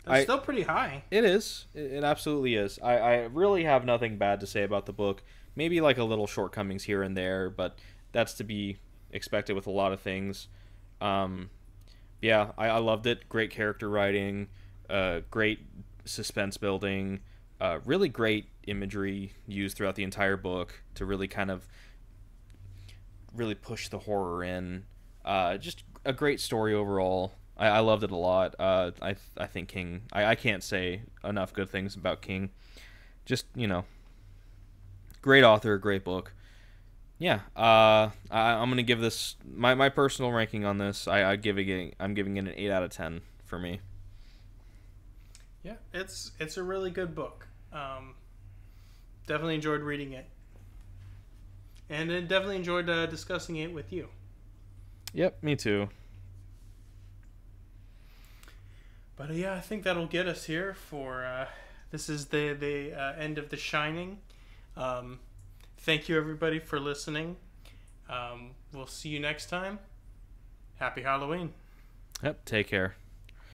it's still pretty high. It is. It absolutely is. I really have nothing bad to say about the book. Maybe like a little shortcomings here and there, but that's to be expected with a lot of things. Yeah, I loved it. Great character writing, great suspense building, really great imagery used throughout the entire book to really kind of really push the horror in. Just a great story overall. I loved it a lot. I think King... I can't say enough good things about King. Just, great author, great book. Yeah, I'm going to give this... My personal ranking on this, I'm giving it an 8 out of 10 for me. Yeah, it's a really good book. Definitely enjoyed reading it. And then definitely enjoyed discussing it with you. Yep, me too. But yeah, I think that'll get us here for... this is the end of The Shining. Thank you, everybody, for listening. We'll see you next time. Happy Halloween. Yep, take care.